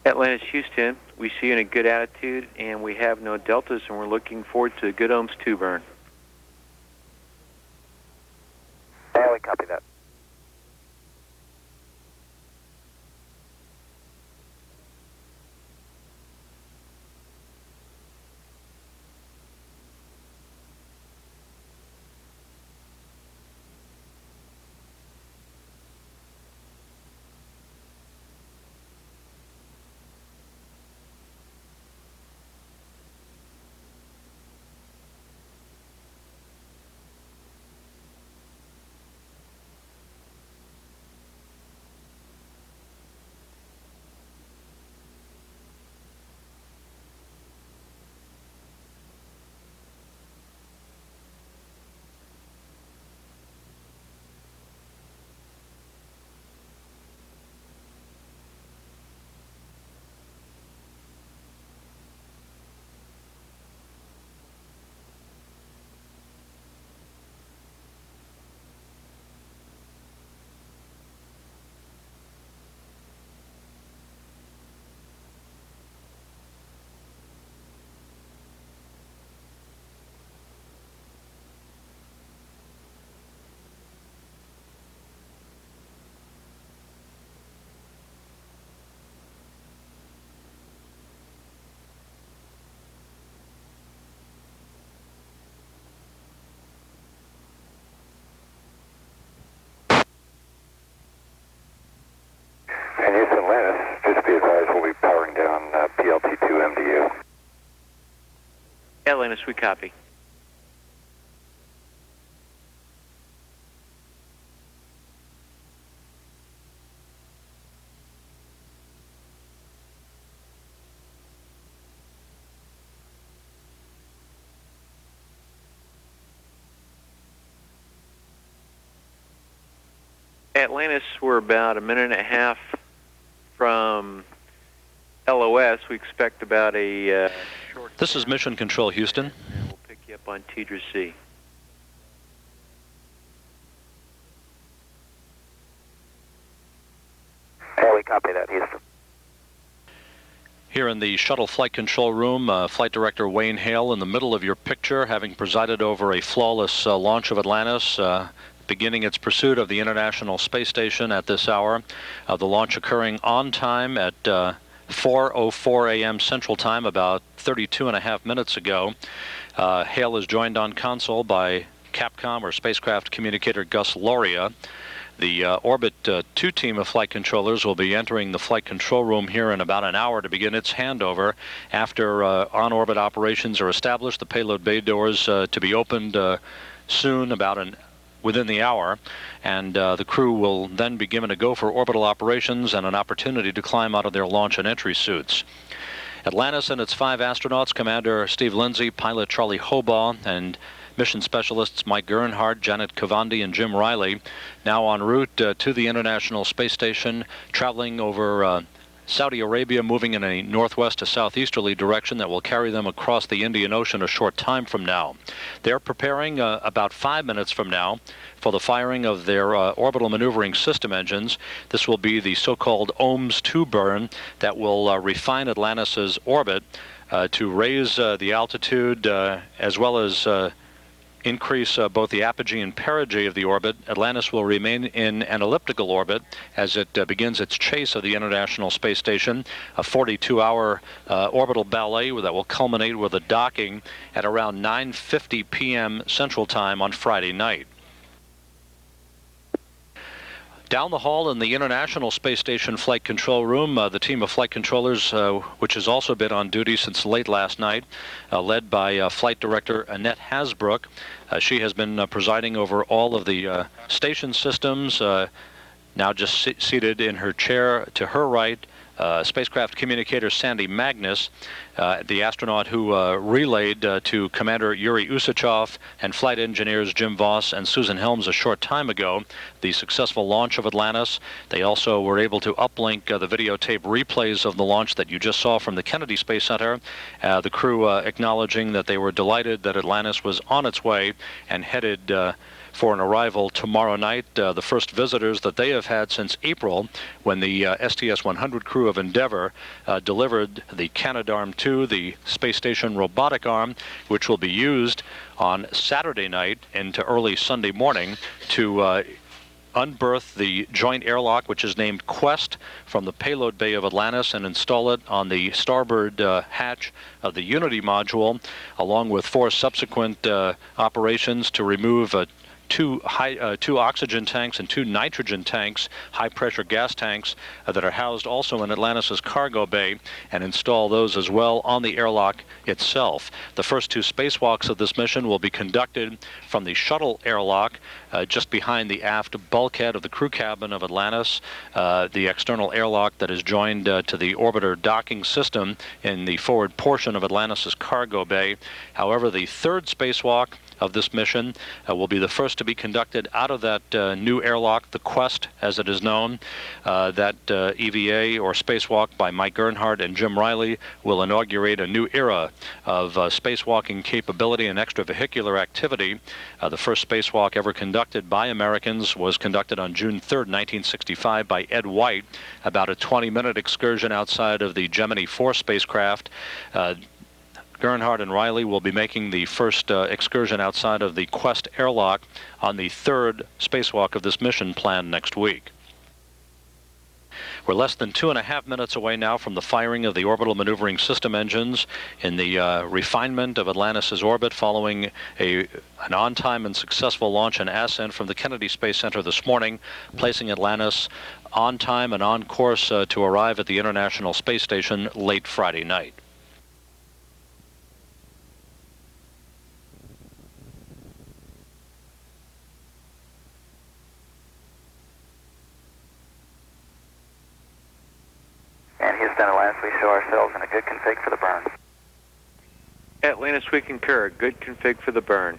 Atlantis, Houston, we see you in a good attitude, and we have no deltas, and we're looking forward to a good OMS 2 burn. Yeah, we copy that. And Houston, Atlantis, just be advised we'll be powering down PLT2 MDU. Atlantis, we copy. Atlantis, we're about a minute and a half from LOS. We expect about a short... This is Mission Control, Houston. And we'll pick you up on Tidra C. Yeah, we copy that, Houston. Here in the shuttle flight control room, Flight Director Wayne Hale in the middle of your picture, having presided over a flawless launch of Atlantis, beginning its pursuit of the International Space Station at this hour. The launch occurring on time at 4:04 a.m. Central Time, about 32.5 minutes ago. Hale is joined on console by Capcom or spacecraft communicator Gus Loria. The Orbit 2 team of flight controllers will be entering the flight control room here in about an hour to begin its handover. After on-orbit operations are established, the payload bay doors to be opened soon, within the hour, and the crew will then be given a go for orbital operations and an opportunity to climb out of their launch and entry suits. Atlantis and its 5 astronauts, Commander Steve Lindsay, pilot Charlie Hobaugh, and mission specialists Mike Gernhardt, Janet Cavandi, and Jim Riley, now en route to the International Space Station, traveling over Saudi Arabia, moving in a northwest to southeasterly direction that will carry them across the Indian Ocean a short time from now. They're preparing about 5 minutes from now for the firing of their orbital maneuvering system engines. This will be the so-called OMS 2 burn that will refine Atlantis's orbit to raise the altitude as well as increase both the apogee and perigee of the orbit. Atlantis will remain in an elliptical orbit as it begins its chase of the International Space Station, a 42-hour orbital ballet that will culminate with a docking at around 9:50 p.m. Central Time on Friday night. Down the hall in the International Space Station flight control room, the team of flight controllers, which has also been on duty since late last night, led by Flight Director Annette Hasbrook. She has been presiding over all of the station systems, now just seated in her chair to her right, spacecraft communicator Sandy Magnus. the astronaut who relayed to Commander Yuri Usachov and flight engineers Jim Voss and Susan Helms a short time ago the successful launch of Atlantis. They also were able to uplink the videotape replays of the launch that you just saw from the Kennedy Space Center. The crew acknowledging that they were delighted that Atlantis was on its way and headed for an arrival tomorrow night. The first visitors that they have had since April, when the STS-100 crew of Endeavour delivered the Canadarm2, the space station robotic arm, which will be used on Saturday night into early Sunday morning to unberth the joint airlock, which is named Quest, from the payload bay of Atlantis and install it on the starboard hatch of the Unity module, along with 4 subsequent operations to remove two oxygen tanks and 2 nitrogen tanks, high-pressure gas tanks that are housed also in Atlantis' cargo bay, and install those as well on the airlock itself. The first 2 spacewalks of this mission will be conducted from the shuttle airlock just behind the aft bulkhead of the crew cabin of Atlantis, the external airlock that is joined to the orbiter docking system in the forward portion of Atlantis' cargo bay. However, the 3rd spacewalk of this mission will be the first to be conducted out of that new airlock, the Quest as it is known. That EVA or spacewalk by Mike Earnhardt and Jim Riley will inaugurate a new era of spacewalking capability and extravehicular activity. The first spacewalk ever conducted by Americans was conducted on June 3rd, 1965 by Ed White, about a 20-minute excursion outside of the Gemini 4 spacecraft. Earnhardt and Riley will be making the first excursion outside of the Quest airlock on the 3rd spacewalk of this mission planned next week. We're less than 2.5 minutes away now from the firing of the orbital maneuvering system engines in the refinement of Atlantis' orbit following an on-time and successful launch and ascent from the Kennedy Space Center this morning, placing Atlantis on time and on course to arrive at the International Space Station late Friday night. And Houston, Atlantis, we show ourselves in a good config for the burn. Atlantis, we concur. Good config for the burn.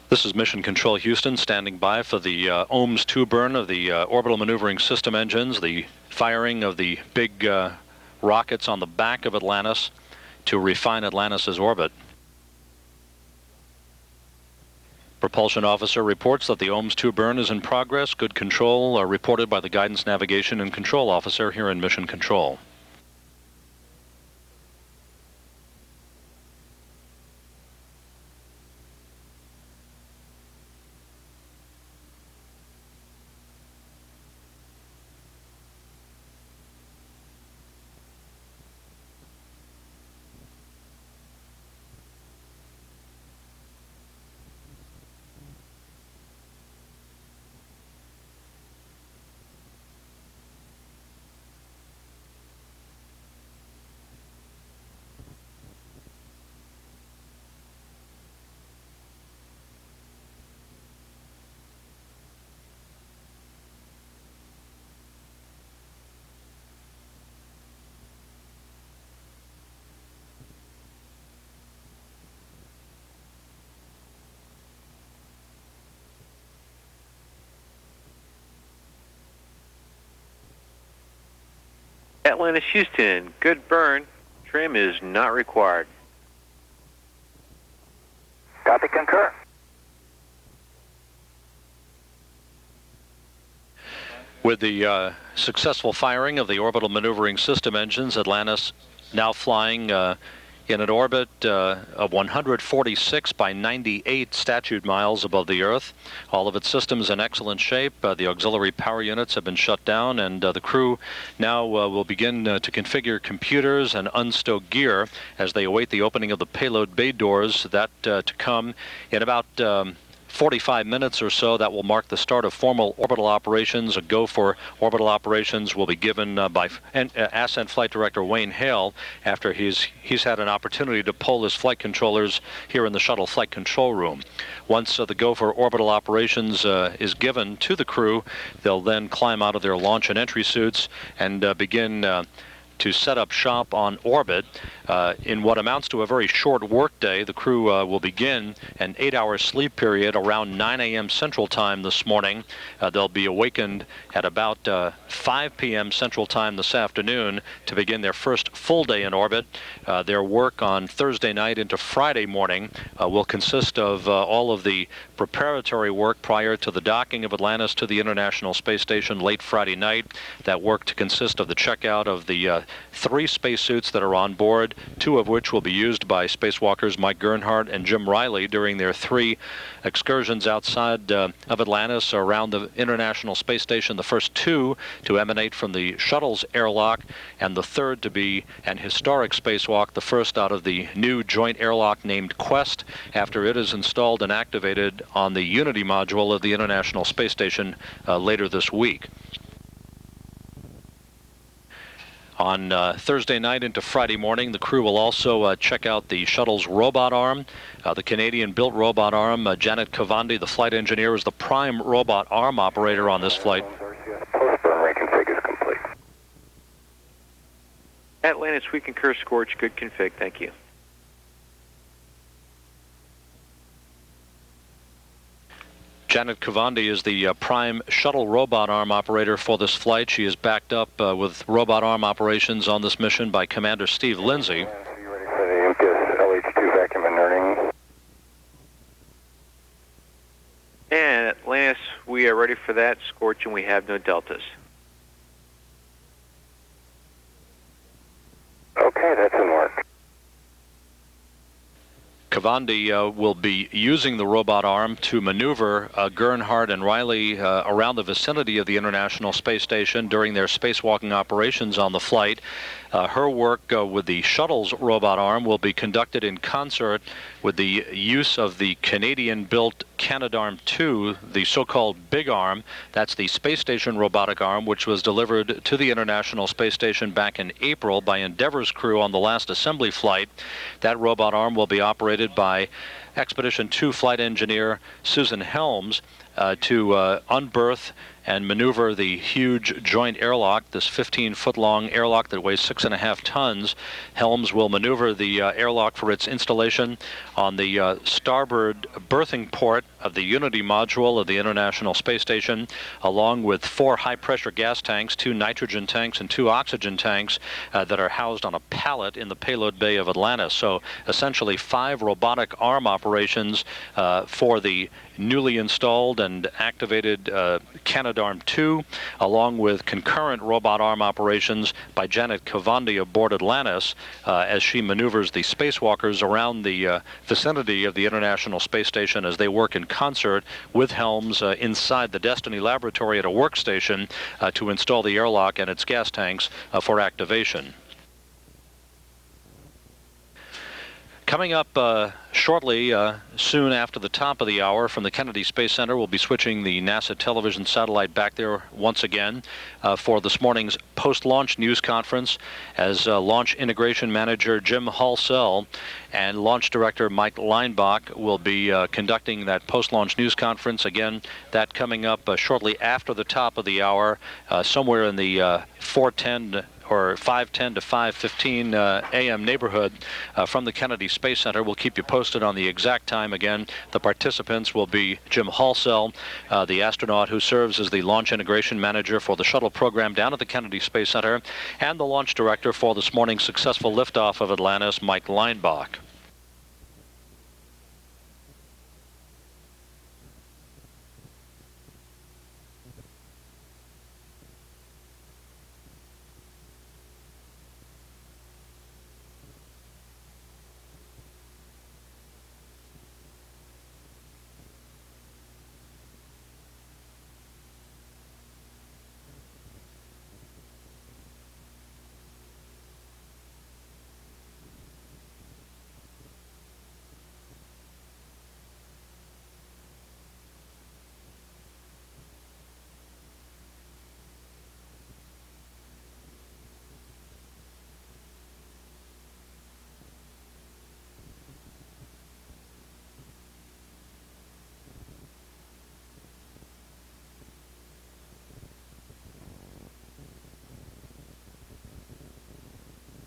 This is Mission Control Houston standing by for the OMS 2 burn of the orbital maneuvering system engines, the firing of the big rockets on the back of Atlantis to refine Atlantis' orbit. Propulsion officer reports that the OMS 2 burn is in progress. Good control reported by the guidance, navigation, and control officer here in Mission Control. Atlantis, Houston, good burn. Trim is not required. Copy, concur. With the successful firing of the orbital maneuvering system engines, Atlantis now flying in an orbit of 146 by 98 statute miles above the Earth. All of its systems in excellent shape. The auxiliary power units have been shut down, and the crew now will begin to configure computers and unstow gear as they await the opening of the payload bay doors. That to come in about 45 minutes or so. That will mark the start of formal orbital operations. A go for orbital operations will be given by Ascent Flight Director Wayne Hale after he's had an opportunity to poll his flight controllers here in the shuttle flight control room. Once the go for orbital operations is given to the crew, they'll then climb out of their launch and entry suits and begin to set up shop on orbit. In what amounts to a very short workday, the crew will begin an 8-hour sleep period around 9 a.m. Central Time this morning. They'll be awakened at about 5 p.m. Central Time this afternoon to begin their first full day in orbit. Their work on Thursday night into Friday morning will consist of all of the preparatory work prior to the docking of Atlantis to the International Space Station late Friday night. That work to consist of the checkout of the 3 spacesuits that are on board, 2 of which will be used by spacewalkers Mike Gernhardt and Jim Riley during their 3 excursions outside of Atlantis around the International Space Station. The first 2 to emanate from the shuttle's airlock, and the third to be an historic spacewalk, the first out of the new joint airlock named Quest, after it is installed and activated on the Unity module of the International Space Station later this week. On Thursday night into Friday morning, the crew will also check out the shuttle's robot arm, the Canadian-built robot arm. Janet Cavandi, the flight engineer, is the prime robot arm operator on this flight. Post-burn reconfig is complete. Atlantis, we concur, Scorch, good config, thank you. Janet Cavandi is the prime shuttle robot arm operator for this flight. She is backed up with robot arm operations on this mission by Commander Steve Lindsay. You ready for the MPS LH2 vacuum and learning? And Atlantis, we are ready for that, Scorch, and we have no deltas. Okay, that's in work. Cavandi will be using the robot arm to maneuver Gernhardt and Riley around the vicinity of the International Space Station during their spacewalking operations on the flight. Her work with the shuttle's robot arm will be conducted in concert with the use of the Canadian-built Canadarm2, the so-called big arm. That's the space station robotic arm, which was delivered to the International Space Station back in April by Endeavour's crew on the last assembly flight. That robot arm will be operated by Expedition 2 flight engineer Susan Helms to unberth and maneuver the huge joint airlock, this 15-foot-long airlock that weighs 6.5 tons. Helms will maneuver the airlock for its installation on the starboard berthing port of the Unity module of the International Space Station, along with 4 high-pressure gas tanks, 2 nitrogen tanks, and 2 oxygen tanks that are housed on a pallet in the payload bay of Atlantis. So essentially 5 robotic arm operations for the newly installed and activated Canadarm2, along with concurrent robot arm operations by Janet Cavandi aboard Atlantis as she maneuvers the spacewalkers around the vicinity of the International Space Station as they work in concert with Helms inside the Destiny Laboratory at a workstation to install the airlock and its gas tanks for activation. Coming up shortly, soon after the top of the hour, from the Kennedy Space Center, we'll be switching the NASA television satellite back there once again for this morning's post-launch news conference, as Launch Integration Manager Jim Halsell and Launch Director Mike Leinbach will be conducting that post-launch news conference. Again, that coming up shortly after the top of the hour, somewhere in the 4:10 or 5:10 to 5:15 a.m. neighborhood from the Kennedy Space Center. We'll keep you posted on the exact time. Again, the participants will be Jim Halsell, the astronaut who serves as the launch integration manager for the shuttle program down at the Kennedy Space Center, and the launch director for this morning's successful liftoff of Atlantis, Mike Leinbach.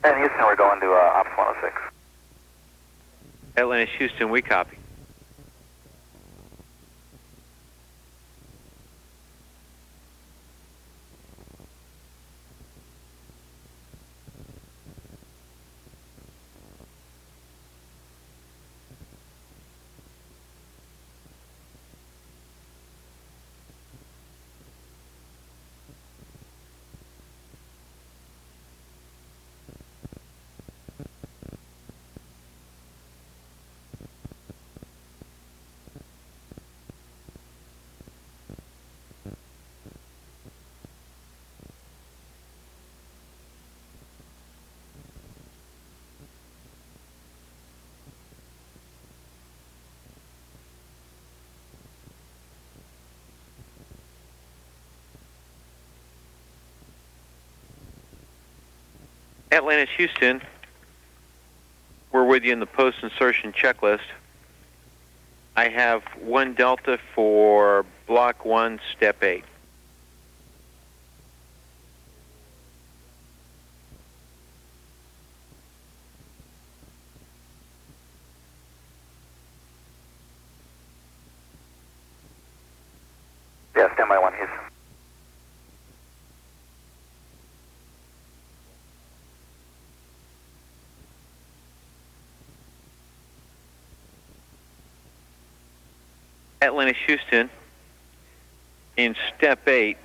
And Houston, we're going to Ops 106. Atlantis, Houston, we copy. Atlantis, Houston, we're with you in the post-insertion checklist. I have 1 Delta for Block 1, Step 8. Yeah, standby 1, Houston. Atlantis, Houston, in Step 8,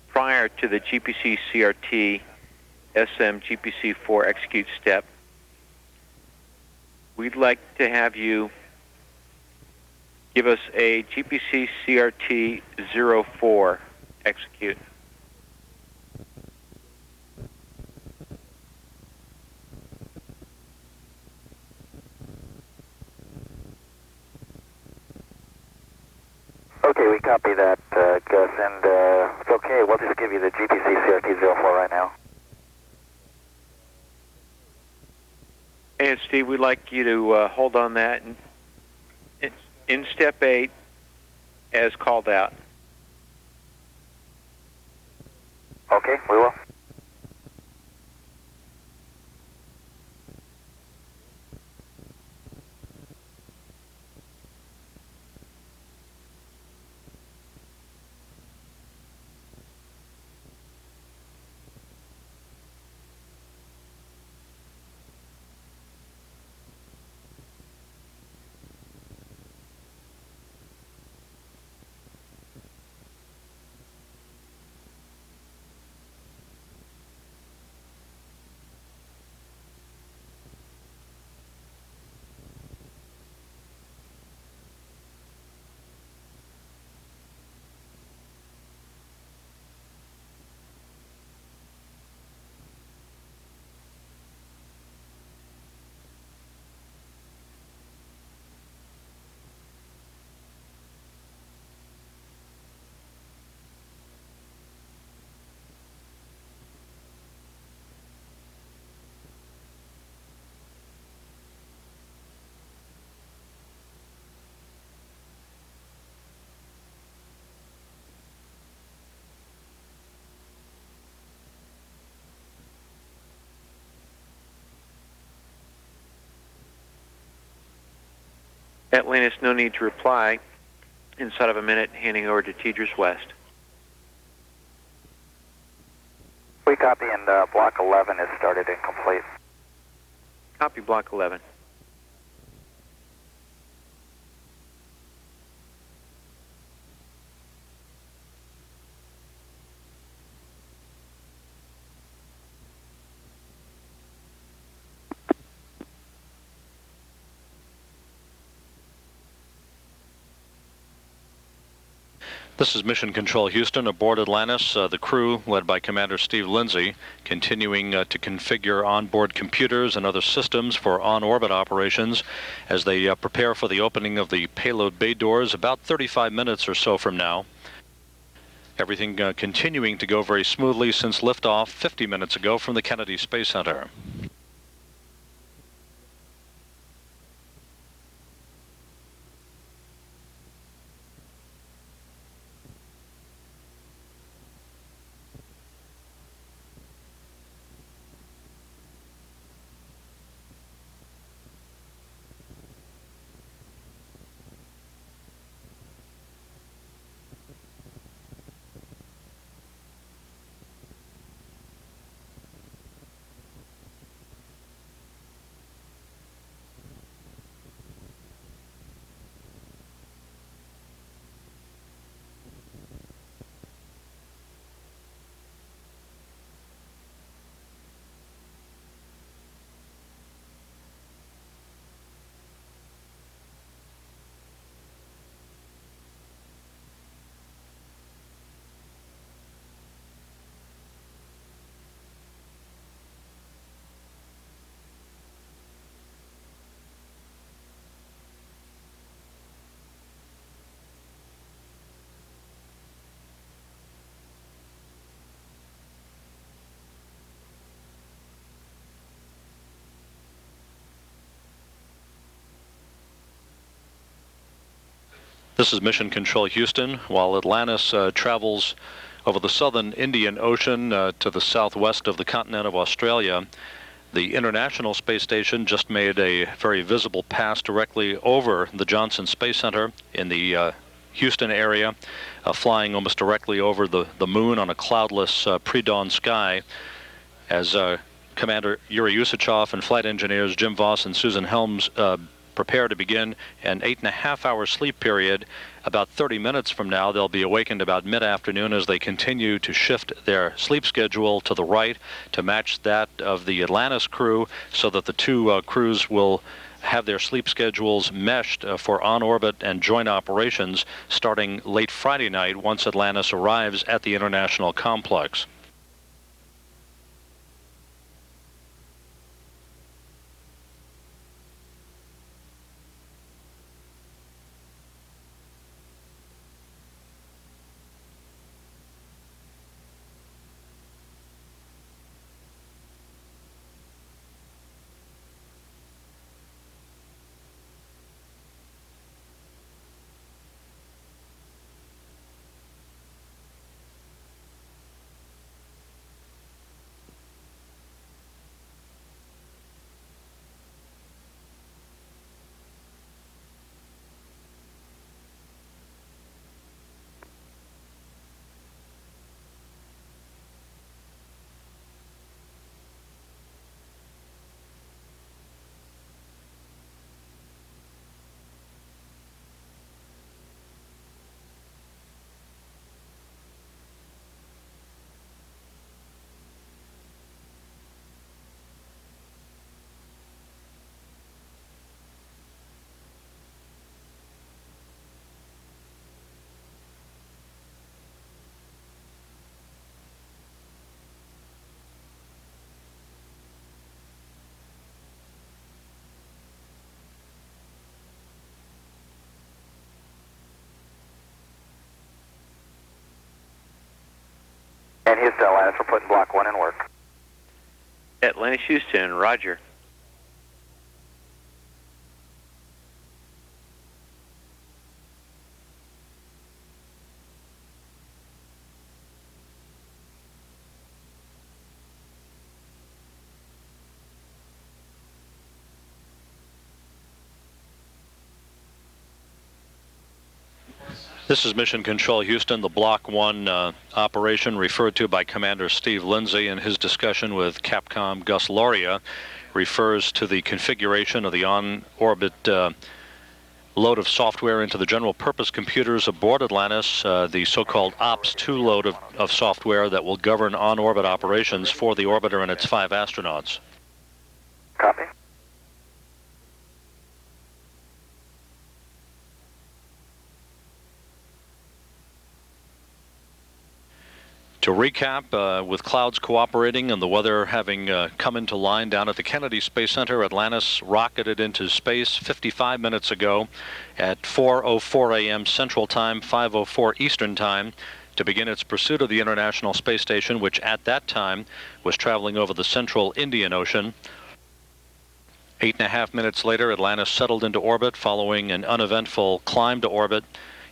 prior to the GPC CRT SM GPC4 execute step, we'd like to have you give us a GPC CRT 04 execute. Okay, we copy that, Gus, and it's okay. We'll just give you the GPC CRT 04 right now. And Steve, we'd like you to hold on that in Step 8 as called out. Okay, we will. Atlantis, no need to reply. Inside of a minute, handing over to Tidris West. We copy, and Block 11 is started and complete. Copy Block 11. This is Mission Control Houston aboard Atlantis. The crew, led by Commander Steve Lindsay, continuing to configure onboard computers and other systems for on-orbit operations as they prepare for the opening of the payload bay doors about 35 minutes or so from now. Everything continuing to go very smoothly since liftoff 50 minutes ago from the Kennedy Space Center. This is Mission Control Houston. While Atlantis travels over the southern Indian Ocean to the southwest of the continent of Australia, the International Space Station just made a very visible pass directly over the Johnson Space Center in the Houston area, flying almost directly over the moon on a cloudless pre-dawn sky as Commander Yuri Usachov and flight engineers Jim Voss and Susan Helms prepare to begin an 8.5-hour sleep period. About 30 minutes from now, they'll be awakened about mid-afternoon as they continue to shift their sleep schedule to the right to match that of the Atlantis crew so that the two crews will have their sleep schedules meshed for on-orbit and joint operations starting late Friday night once Atlantis arrives at the International Complex. And Houston, Atlantis, we're putting Block 1 in work. Atlantis, Houston, roger. This is Mission Control Houston, the Block 1 operation referred to by Commander Steve Lindsay in his discussion with Capcom Gus Loria refers to the configuration of the on-orbit load of software into the general purpose computers aboard Atlantis, the so-called OPS-2 load of software that will govern on-orbit operations for the orbiter and its 5 astronauts. Copy. To recap, with clouds cooperating and the weather having come into line down at the Kennedy Space Center, Atlantis rocketed into space 55 minutes ago at 4:04 a.m. Central Time, 5:04 Eastern Time, to begin its pursuit of the International Space Station, which at that time was traveling over the central Indian Ocean. 8.5 minutes later, Atlantis settled into orbit following an uneventful climb to orbit,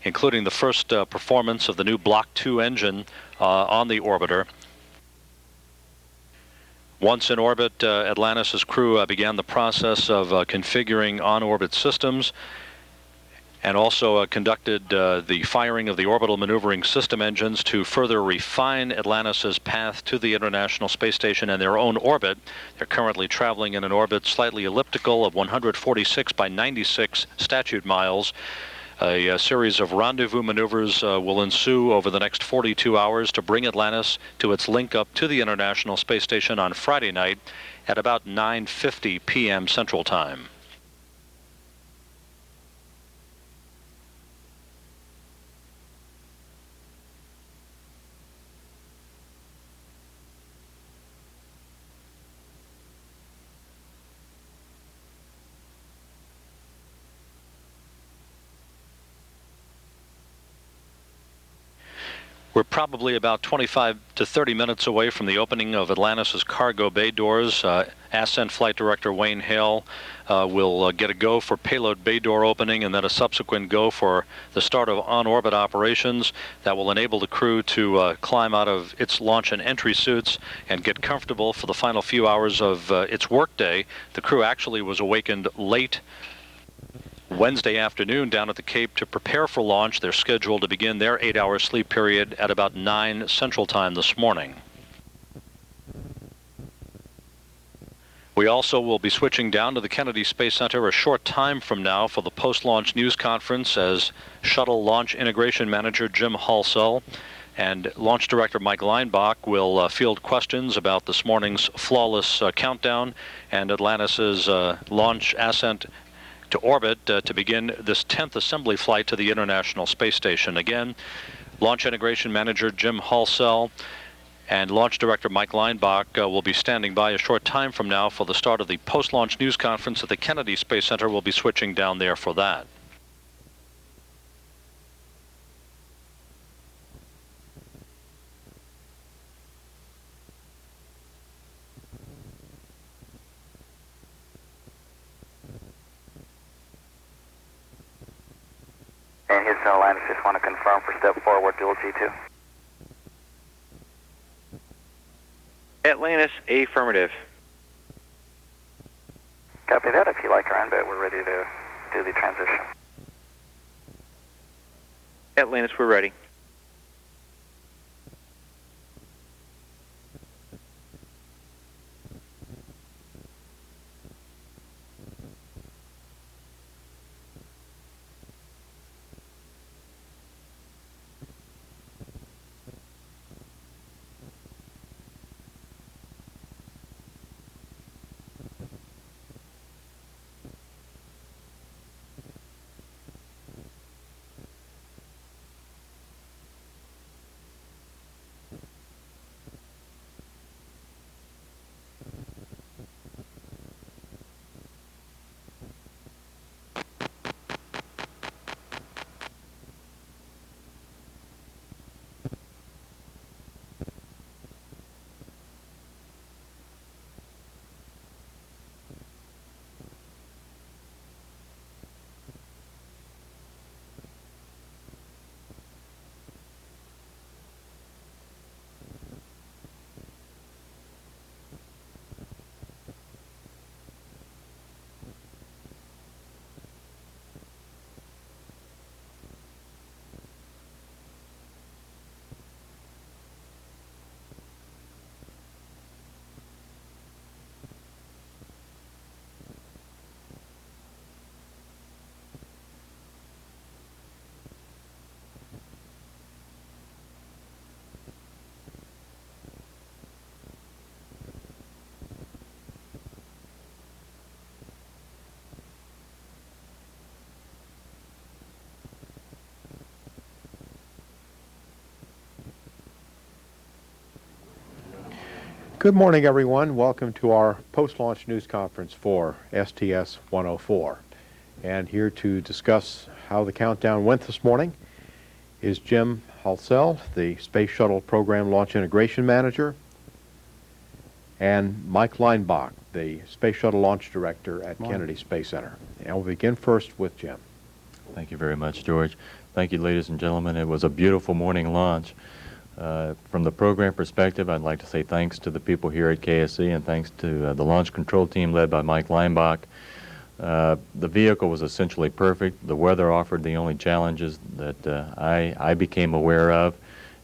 including the first performance of the new Block 2 engine on the orbiter. Once in orbit, Atlantis' crew began the process of configuring on-orbit systems and also conducted the firing of the orbital maneuvering system engines to further refine Atlantis' path to the International Space Station and their own orbit. They're currently traveling in an orbit slightly elliptical of 146 by 96 statute miles. A series of rendezvous maneuvers will ensue over the next 42 hours to bring Atlantis to its link up to the International Space Station on Friday night at about 9:50 p.m. Central Time. We're probably about 25 to 30 minutes away from the opening of Atlantis' cargo bay doors. Ascent Flight Director Wayne Hale will get a go for payload bay door opening and then a subsequent go for the start of on-orbit operations that will enable the crew to climb out of its launch and entry suits and get comfortable for the final few hours of its workday. The crew actually was awakened late Wednesday afternoon down at the Cape to prepare for launch. They're scheduled to begin their 8-hour sleep period at about 9 Central Time this morning. We also will be switching down to the Kennedy Space Center a short time from now for the post-launch news conference as Shuttle Launch Integration Manager Jim Halsell and Launch Director Mike Leinbach will field questions about this morning's flawless countdown and Atlantis' launch ascent to orbit to begin this 10th assembly flight to the International Space Station. Again, Launch Integration Manager Jim Halsell and Launch Director Mike Leinbach will be standing by a short time from now for the start of the post-launch news conference at the Kennedy Space Center. We'll be switching down there for that. And Houston, Atlantis, just want to confirm for step forward, dual G2. Atlantis, affirmative. Copy that. If you like our end-bit, we're ready to do the transition. Atlantis, we're ready. Good morning, everyone. Welcome to our post-launch news conference for STS-104. And here to discuss how the countdown went this morning is Jim Halsell, the Space Shuttle Program Launch Integration Manager, and Mike Leinbach, the Space Shuttle Launch Director at Kennedy Space Center. And we'll begin first with Jim. Thank you very much, George. Thank you, ladies and gentlemen. It was a beautiful morning launch. From the program perspective, I'd like to say thanks to the people here at KSC and thanks to the launch control team led by Mike Leinbach. The vehicle was essentially perfect. The weather offered the only challenges that I became aware of,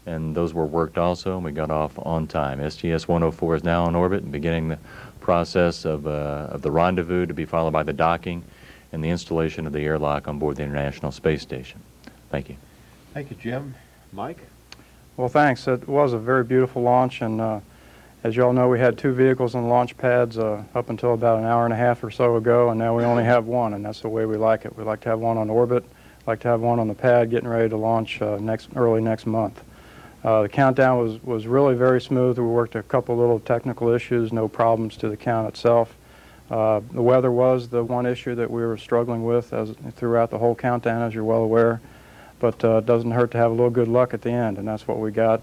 and those were worked also, and we got off on time. STS-104 is now on orbit and beginning the process of the rendezvous to be followed by the docking and the installation of the airlock on board the International Space Station. Thank you. Thank you, Jim. Mike? Well, thanks. It was a very beautiful launch, and as you all know, we had 2 vehicles on the launch pads up until about an hour and a half or so ago, and now we only have 1, and that's the way we like it. We like to have 1 on orbit, like to have 1 on the pad getting ready to launch early next month. The countdown was really very smooth. We worked a couple little technical issues, no problems to the count itself. The weather was the one issue that we were struggling with throughout the whole countdown, as you're well aware. But it doesn't hurt to have a little good luck at the end, and that's what we got.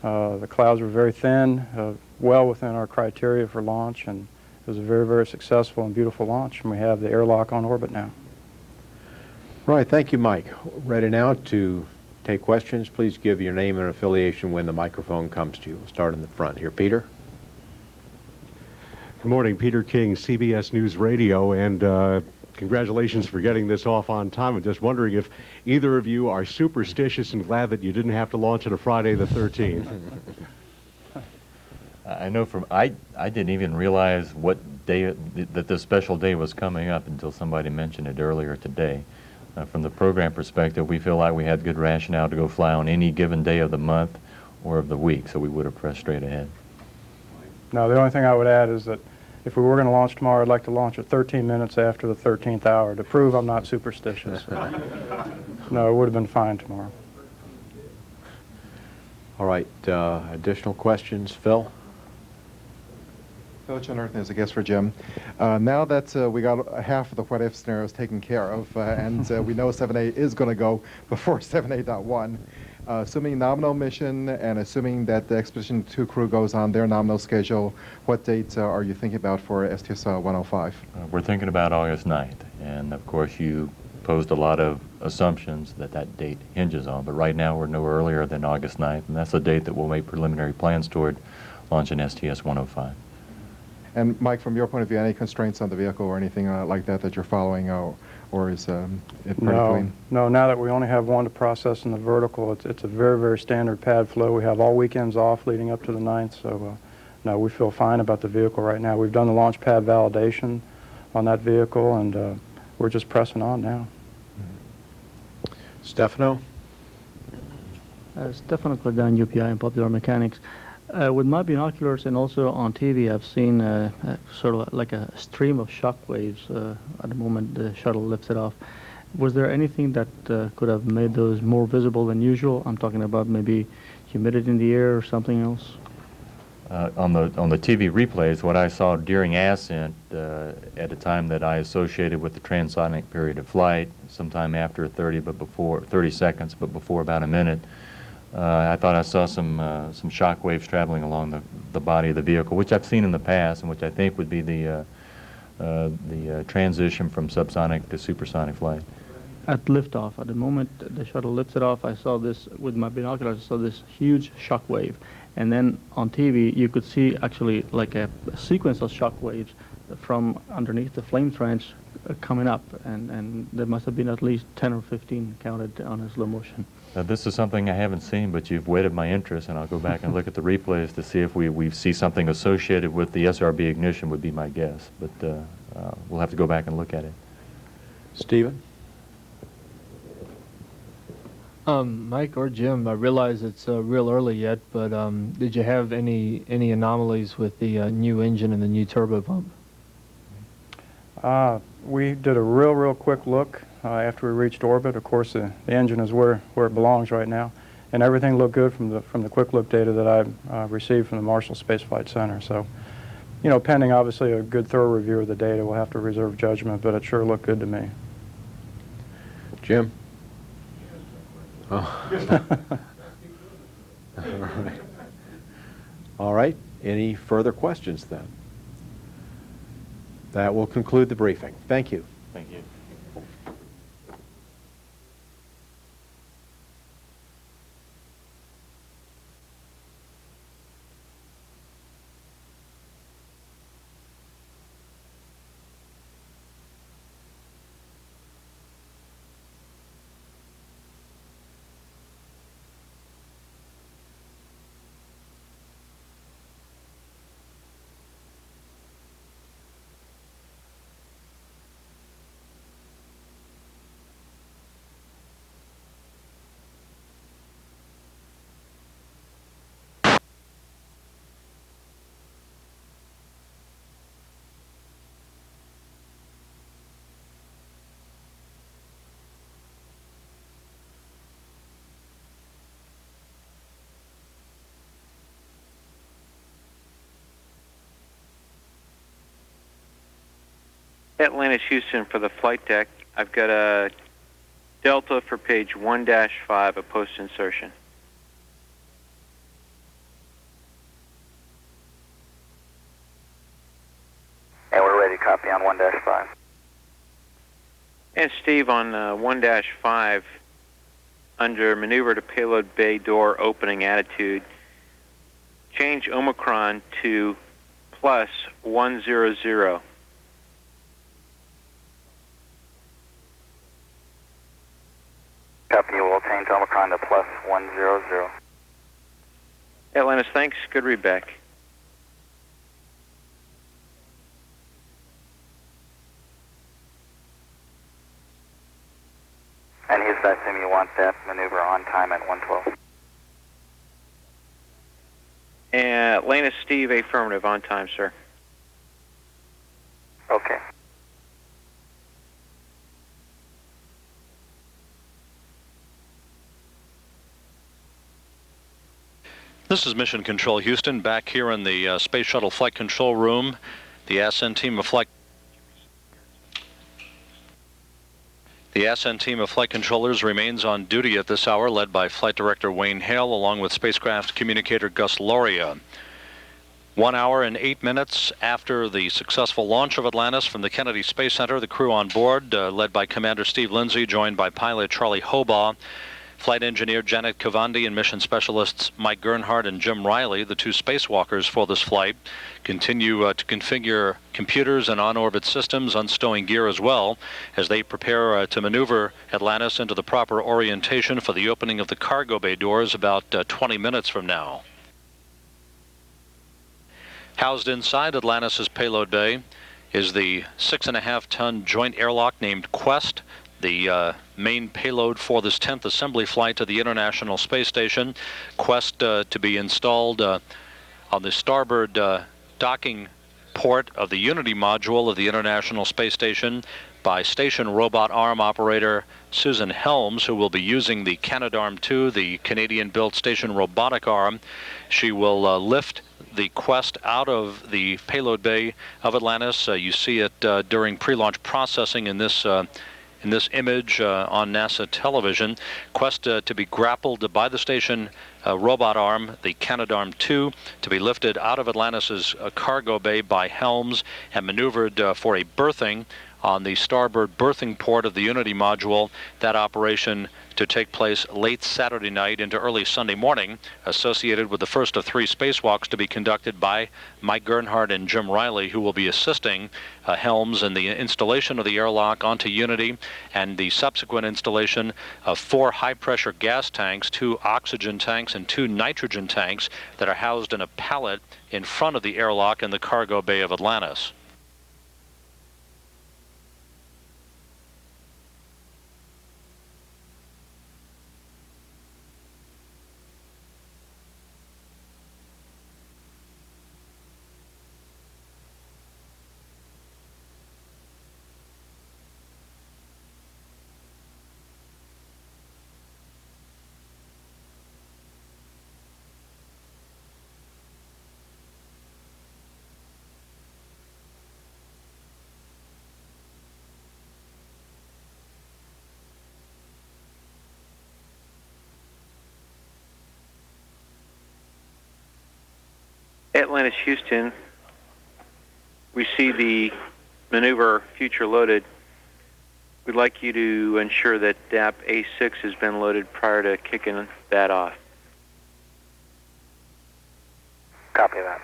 The clouds were very thin, well within our criteria for launch, and it was a very, very successful and beautiful launch, and we have the airlock on orbit now. Right, thank you, Mike. Ready now to take questions. Please give your name and affiliation when the microphone comes to you. We'll start in the front here. Peter? Good morning, Peter King, CBS News Radio, and congratulations for getting this off on time. I'm just wondering if either of you are superstitious and glad that you didn't have to launch on a Friday the 13th. I know I didn't even realize what day that this special day was coming up until somebody mentioned it earlier today. From the program perspective, we feel like we had good rationale to go fly on any given day of the month or of the week, so we would have pressed straight ahead. Now, the only thing I would add is that if we were going to launch tomorrow, I'd like to launch at 13 minutes after the 13th hour to prove I'm not superstitious. No, it would have been fine tomorrow. All right, additional questions? Phil? Phil Chenarthan is a guest for Jim. Now that we got half of the what-if scenarios taken care of, and we know 7A is going to go before 7A.1, assuming nominal mission and assuming that the Expedition 2 crew goes on their nominal schedule, what date are you thinking about for STS-105? We're thinking about August 9th, and of course you posed a lot of assumptions that that date hinges on, but right now we're no earlier than August 9th, and that's the date that we'll make preliminary plans toward launching STS-105. And Mike, from your point of view, any constraints on the vehicle or anything like that you're following, or is it pretty clean? No, now that we only have 1 to process in the vertical, it's a very, very standard pad flow. We have all weekends off leading up to the 9th, so no, we feel fine about the vehicle right now. We've done the launch pad validation on that vehicle, and we're just pressing on now. Stefano? Stefano Claudan, UPI and Popular Mechanics. With my binoculars and also on TV, I've seen sort of like a stream of shock waves at the moment the shuttle lifts it off. Was there anything that could have made those more visible than usual? I'm talking about maybe humidity in the air or something else. On the TV replays, what I saw during ascent at a time that I associated with the transonic period of flight, sometime after 30 seconds, but before about a minute, I thought I saw some shock waves traveling along the body of the vehicle, which I've seen in the past, and which I think would be the transition from subsonic to supersonic flight. At liftoff, at the moment the shuttle lifts it off, I saw this with my binoculars. I saw this huge shock wave, and then on TV you could see actually like a sequence of shock waves from underneath the flame trench coming up, and there must have been at least 10 or 15 counted on a slow motion. This is something I haven't seen, but you've whetted my interest, and I'll go back and look at the replays to see if we see something associated with the SRB ignition would be my guess, but we'll have to go back and look at it. Stephen? Mike or Jim, I realize it's real early yet, but did you have any anomalies with the new engine and the new turbo pump? We did a real quick look after we reached orbit. Of course, the engine is where it belongs right now, and everything looked good from the quick look data that I received from the Marshall Space Flight Center. So, you know, pending obviously a good thorough review of the data, we'll have to reserve judgment, but it sure looked good to me. Jim? Oh. All right. All right. Any further questions then? That will conclude the briefing. Thank you. Thank you. Atlantis Houston for the flight deck. I've got a Delta for page 1-5, a post insertion. And we're ready to copy on 1-5. And Steve, on 1-5, under maneuver to payload bay door opening attitude, change Omicron to plus 100. Copy, we'll change Omicron to plus 100. Atlantis, thanks. Good read back. And Houston, I assume you want that maneuver on time at 112. And Atlantis, Steve, affirmative, on time, sir. Okay. This is Mission Control Houston, back here in the Space Shuttle Flight Control Room. The ASCEND team of flight controllers remains on duty at this hour, led by Flight Director Wayne Hale, along with spacecraft communicator Gus Loria. 1 hour and 8 minutes after the successful launch of Atlantis from the Kennedy Space Center, the crew on board, led by Commander Steve Lindsay, joined by pilot Charlie Hobaugh, flight engineer Janet Cavandi, and mission specialists Mike Gernhardt and Jim Riley, the two spacewalkers for this flight, continue to configure computers and on-orbit systems, unstowing gear as well, as they prepare to maneuver Atlantis into the proper orientation for the opening of the cargo bay doors about 20 minutes from now. Housed inside Atlantis' payload bay is the 6.5-ton joint airlock named Quest, the main payload for this 10th assembly flight to the International Space Station. Quest to be installed on the starboard docking port of the Unity module of the International Space Station by station robot arm operator Susan Helms, who will be using the Canadarm2, the Canadian-built station robotic arm. She will lift the Quest out of the payload bay of Atlantis. You see it during pre-launch processing in this image on NASA television. Quest to be grappled by the station robot arm, the Canadarm2, to be lifted out of Atlantis' cargo bay by Helms and maneuvered for a berthing on the starboard berthing port of the Unity module. That operation to take place late Saturday night into early Sunday morning, associated with the first of 3 spacewalks to be conducted by Mike Gernhardt and Jim Riley, who will be assisting Helms in the installation of the airlock onto Unity and the subsequent installation of 4 high-pressure gas tanks, 2 oxygen tanks, and 2 nitrogen tanks that are housed in a pallet in front of the airlock in the cargo bay of Atlantis. Atlantis, Houston, we see the maneuver future loaded. We'd like you to ensure that DAP A6 has been loaded prior to kicking that off. Copy that.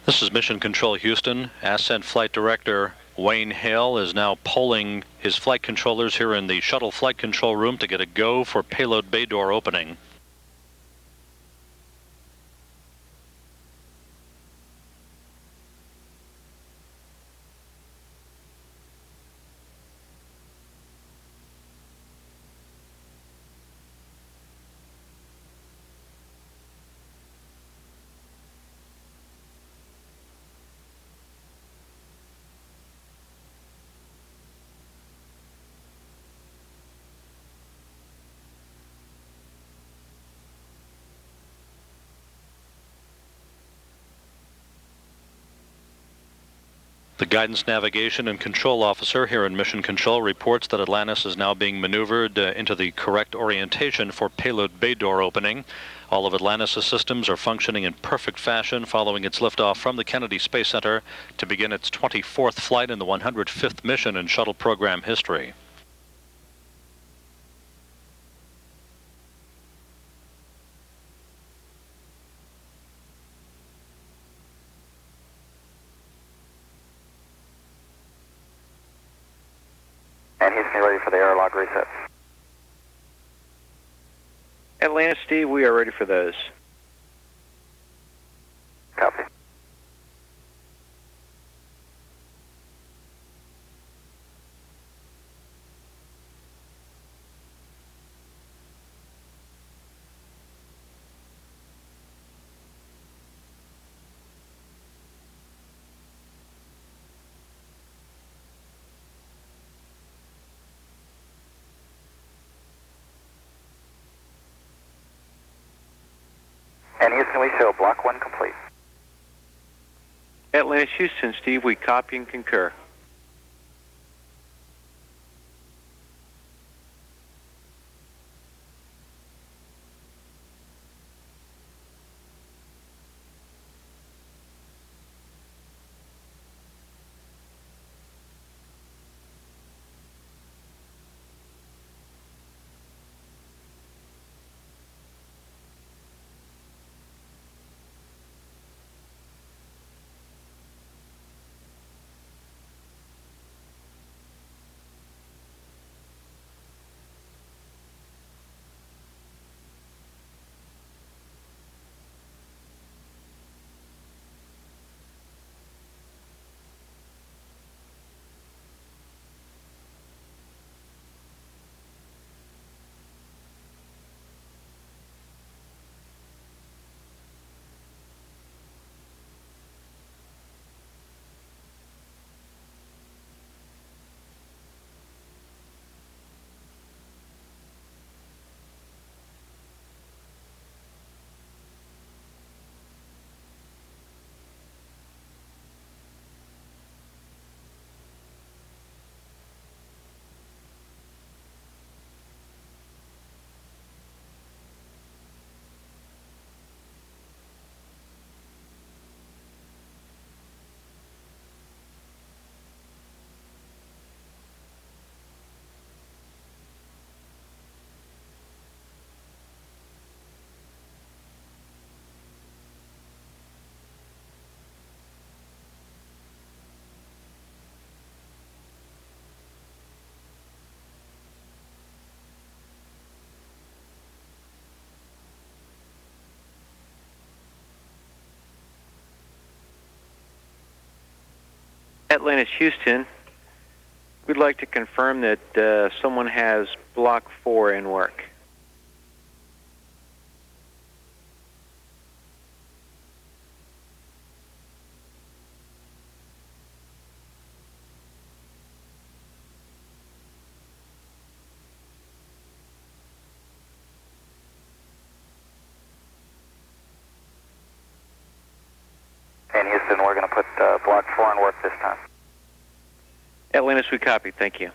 This is Mission Control Houston. Ascent Flight Director Wayne Hale is now polling his flight controllers here in the shuttle flight control room to get a go for payload bay door opening. The Guidance, Navigation, and Control Officer here in Mission Control reports that Atlantis is now being maneuvered into the correct orientation for payload bay door opening. All of Atlantis' systems are functioning in perfect fashion following its liftoff from the Kennedy Space Center to begin its 24th flight in the 105th mission in shuttle program history. And Houston, ready for the airlock reset. Atlantis, Steve, we are ready for those. Copy. And Houston, we show block 1 complete. Atlantis, Houston, Steve, we copy and concur. Atlantis, Houston. We'd like to confirm that someone has Block 4 in work. In Houston, we're going to put Block 4 in work this time. Atlantis, we copy. Thank you.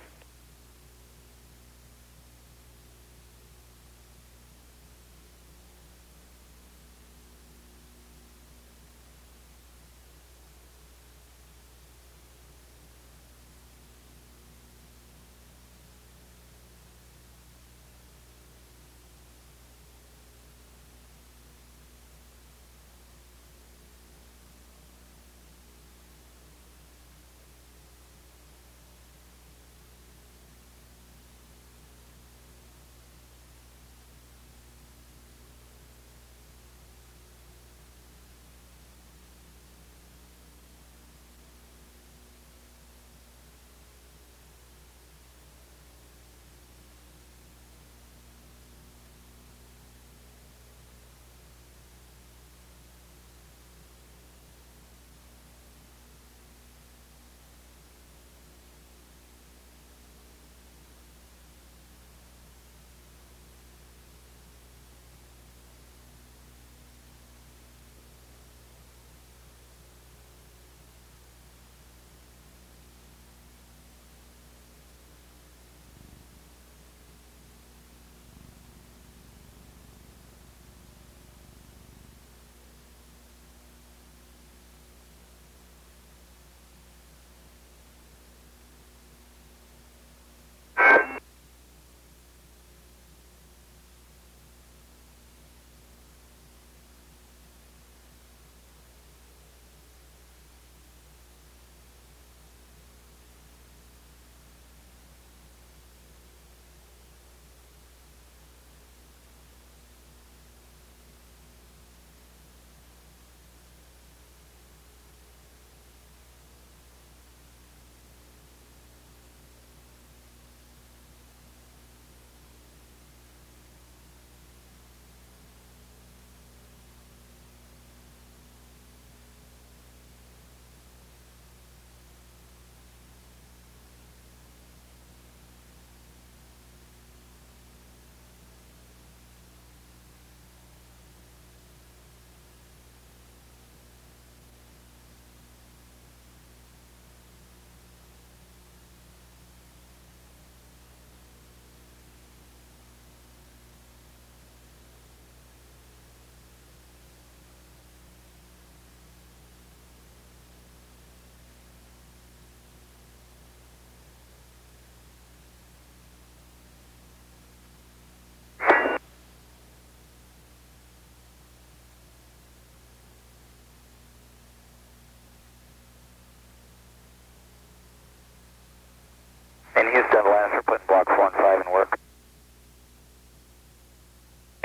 In Houston, Atlantis, we're putting Block 4 and 5 in work.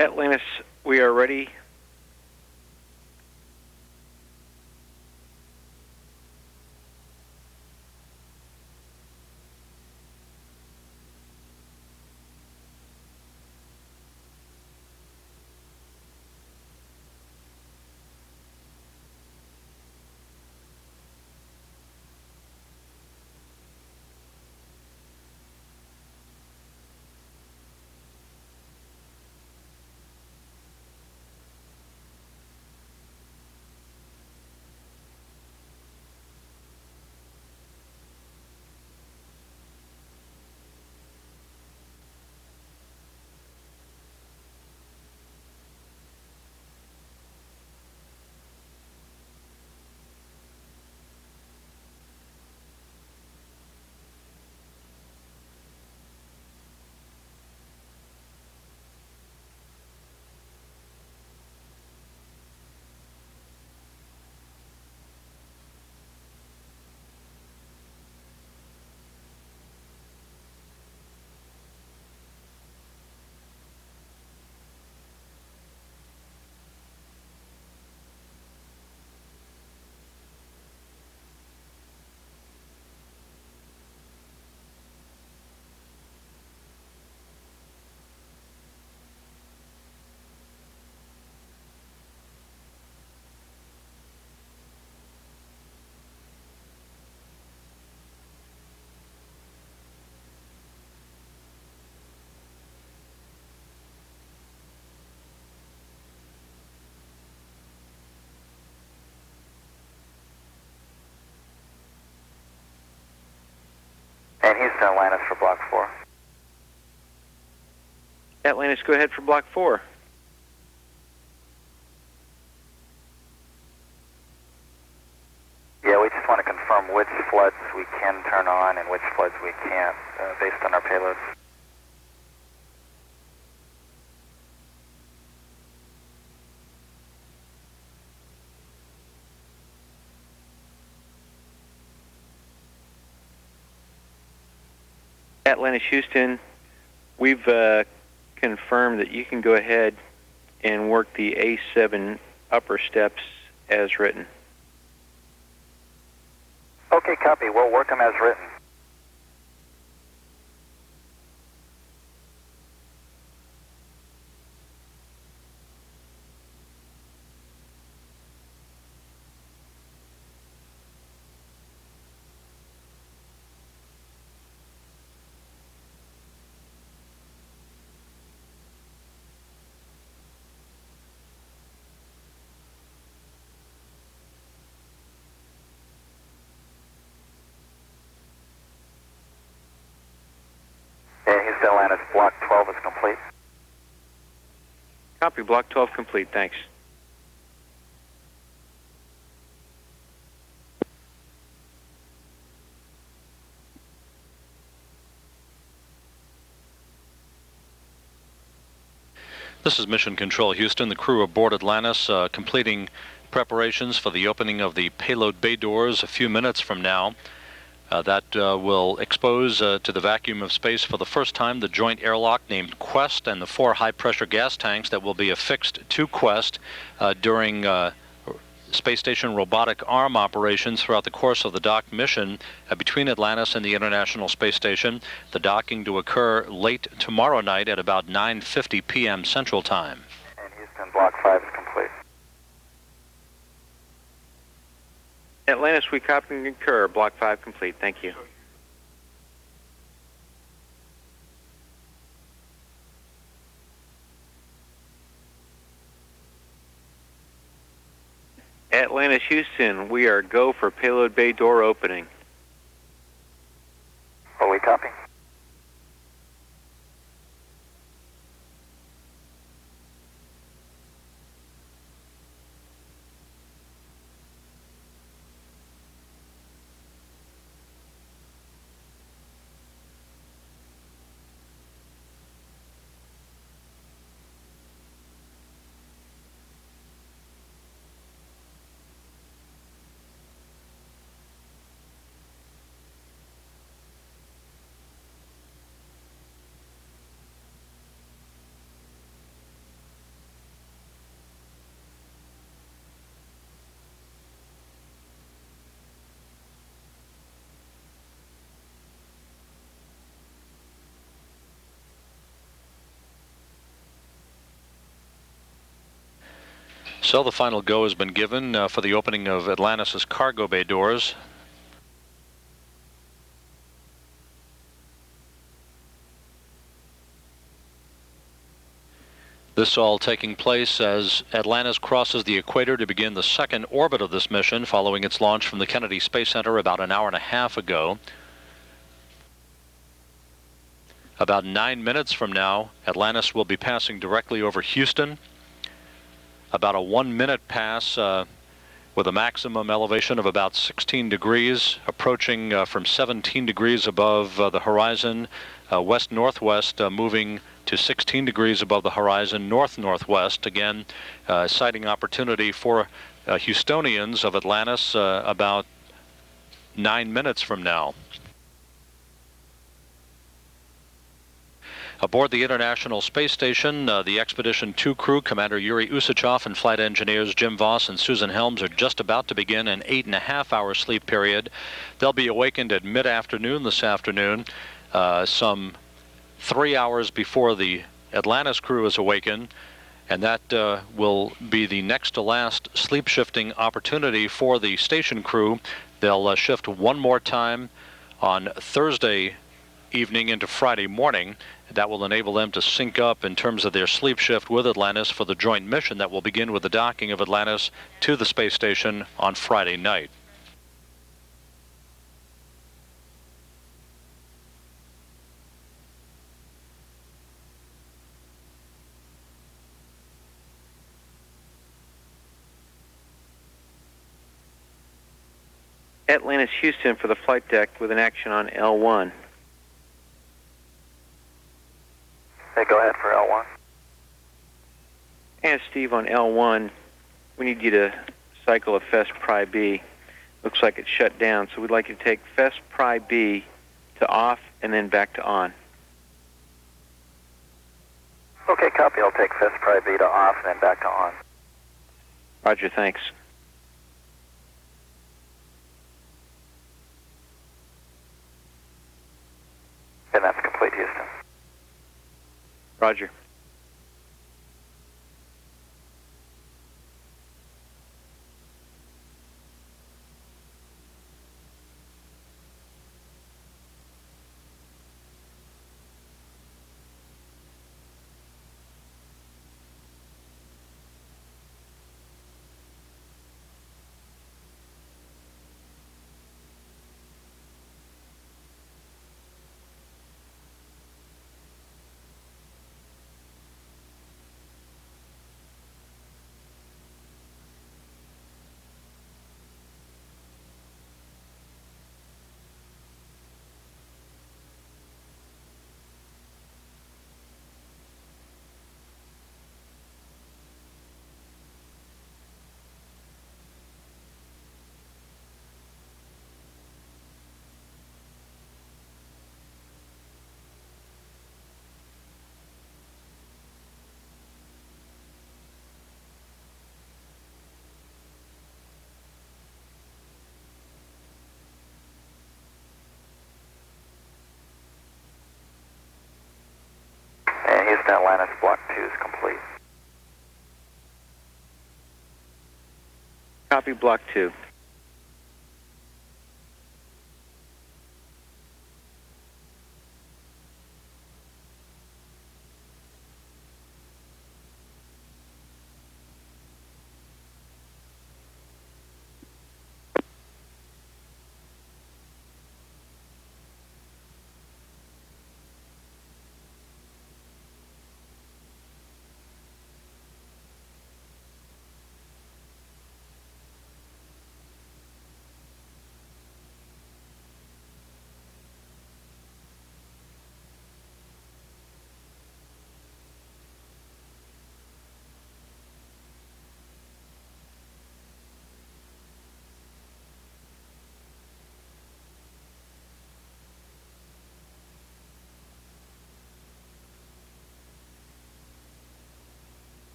Atlantis, we are ready. And Houston, Atlantis for Block 4. Atlantis, go ahead for Block 4. Yeah, we just want to confirm which floods we can turn on and which floods we can't, based on our payloads. Atlantis, Houston, we've confirmed that you can go ahead and work the A7 upper steps as written. Okay, copy. We'll work them as written. And Houston, Atlantis, Block 12 is complete. Copy, Block 12 complete, thanks. This is Mission Control Houston. The crew aboard Atlantis completing preparations for the opening of the payload bay doors a few minutes from now. That will expose to the vacuum of space for the first time the joint airlock named Quest and the 4 high-pressure gas tanks that will be affixed to Quest during space station robotic arm operations throughout the course of the dock mission between Atlantis and the International Space Station. The docking to occur late tomorrow night at about 9:50 p.m. Central Time. And Houston, Block 5 is complete. Atlantis, we copy and concur. Block 5 complete. Thank you. Atlantis, Houston, we are go for payload bay door opening. Will we copy? So the final go has been given for the opening of Atlantis' cargo bay doors. This all taking place as Atlantis crosses the equator to begin the second orbit of this mission following its launch from the Kennedy Space Center about an hour and a half ago. About 9 minutes from now, Atlantis will be passing directly over Houston. About a 1 minute pass with a maximum elevation of about 16 degrees, approaching from 17 degrees above the horizon, west-northwest, moving to 16 degrees above the horizon, north-northwest. Again, sighting opportunity for Houstonians of Atlantis about 9 minutes from now. Aboard the International Space Station, the Expedition 2 crew, Commander Yuri Usachov and flight engineers Jim Voss and Susan Helms are just about to begin an 8.5-hour sleep period. They'll be awakened at mid-afternoon this afternoon, some 3 hours before the Atlantis crew is awakened, and that will be the next to last sleep shifting opportunity for the station crew. They'll shift one more time on Thursday evening into Friday morning. That will enable them to sync up in terms of their sleep shift with Atlantis for the joint mission that will begin with the docking of Atlantis to the space station on Friday night. Atlantis Houston for the flight deck with an action on L1. Hey, go ahead for L1. And Steve, on L1, we need you to cycle a FES Pry B. Looks like it's shut down, so we'd like you to take FES Pry B to off and then back to on. Okay, copy. I'll take FES Pry B to off and then back to on. Roger, thanks. And that's complete, Houston. Roger. And Houston, Atlantis, Block 2 is complete. Copy Block 2.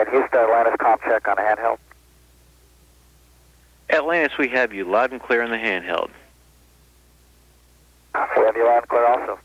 And Houston, Atlantis, comp check on a handheld. Atlantis, we have you loud and clear on the handheld. We have you loud and clear also.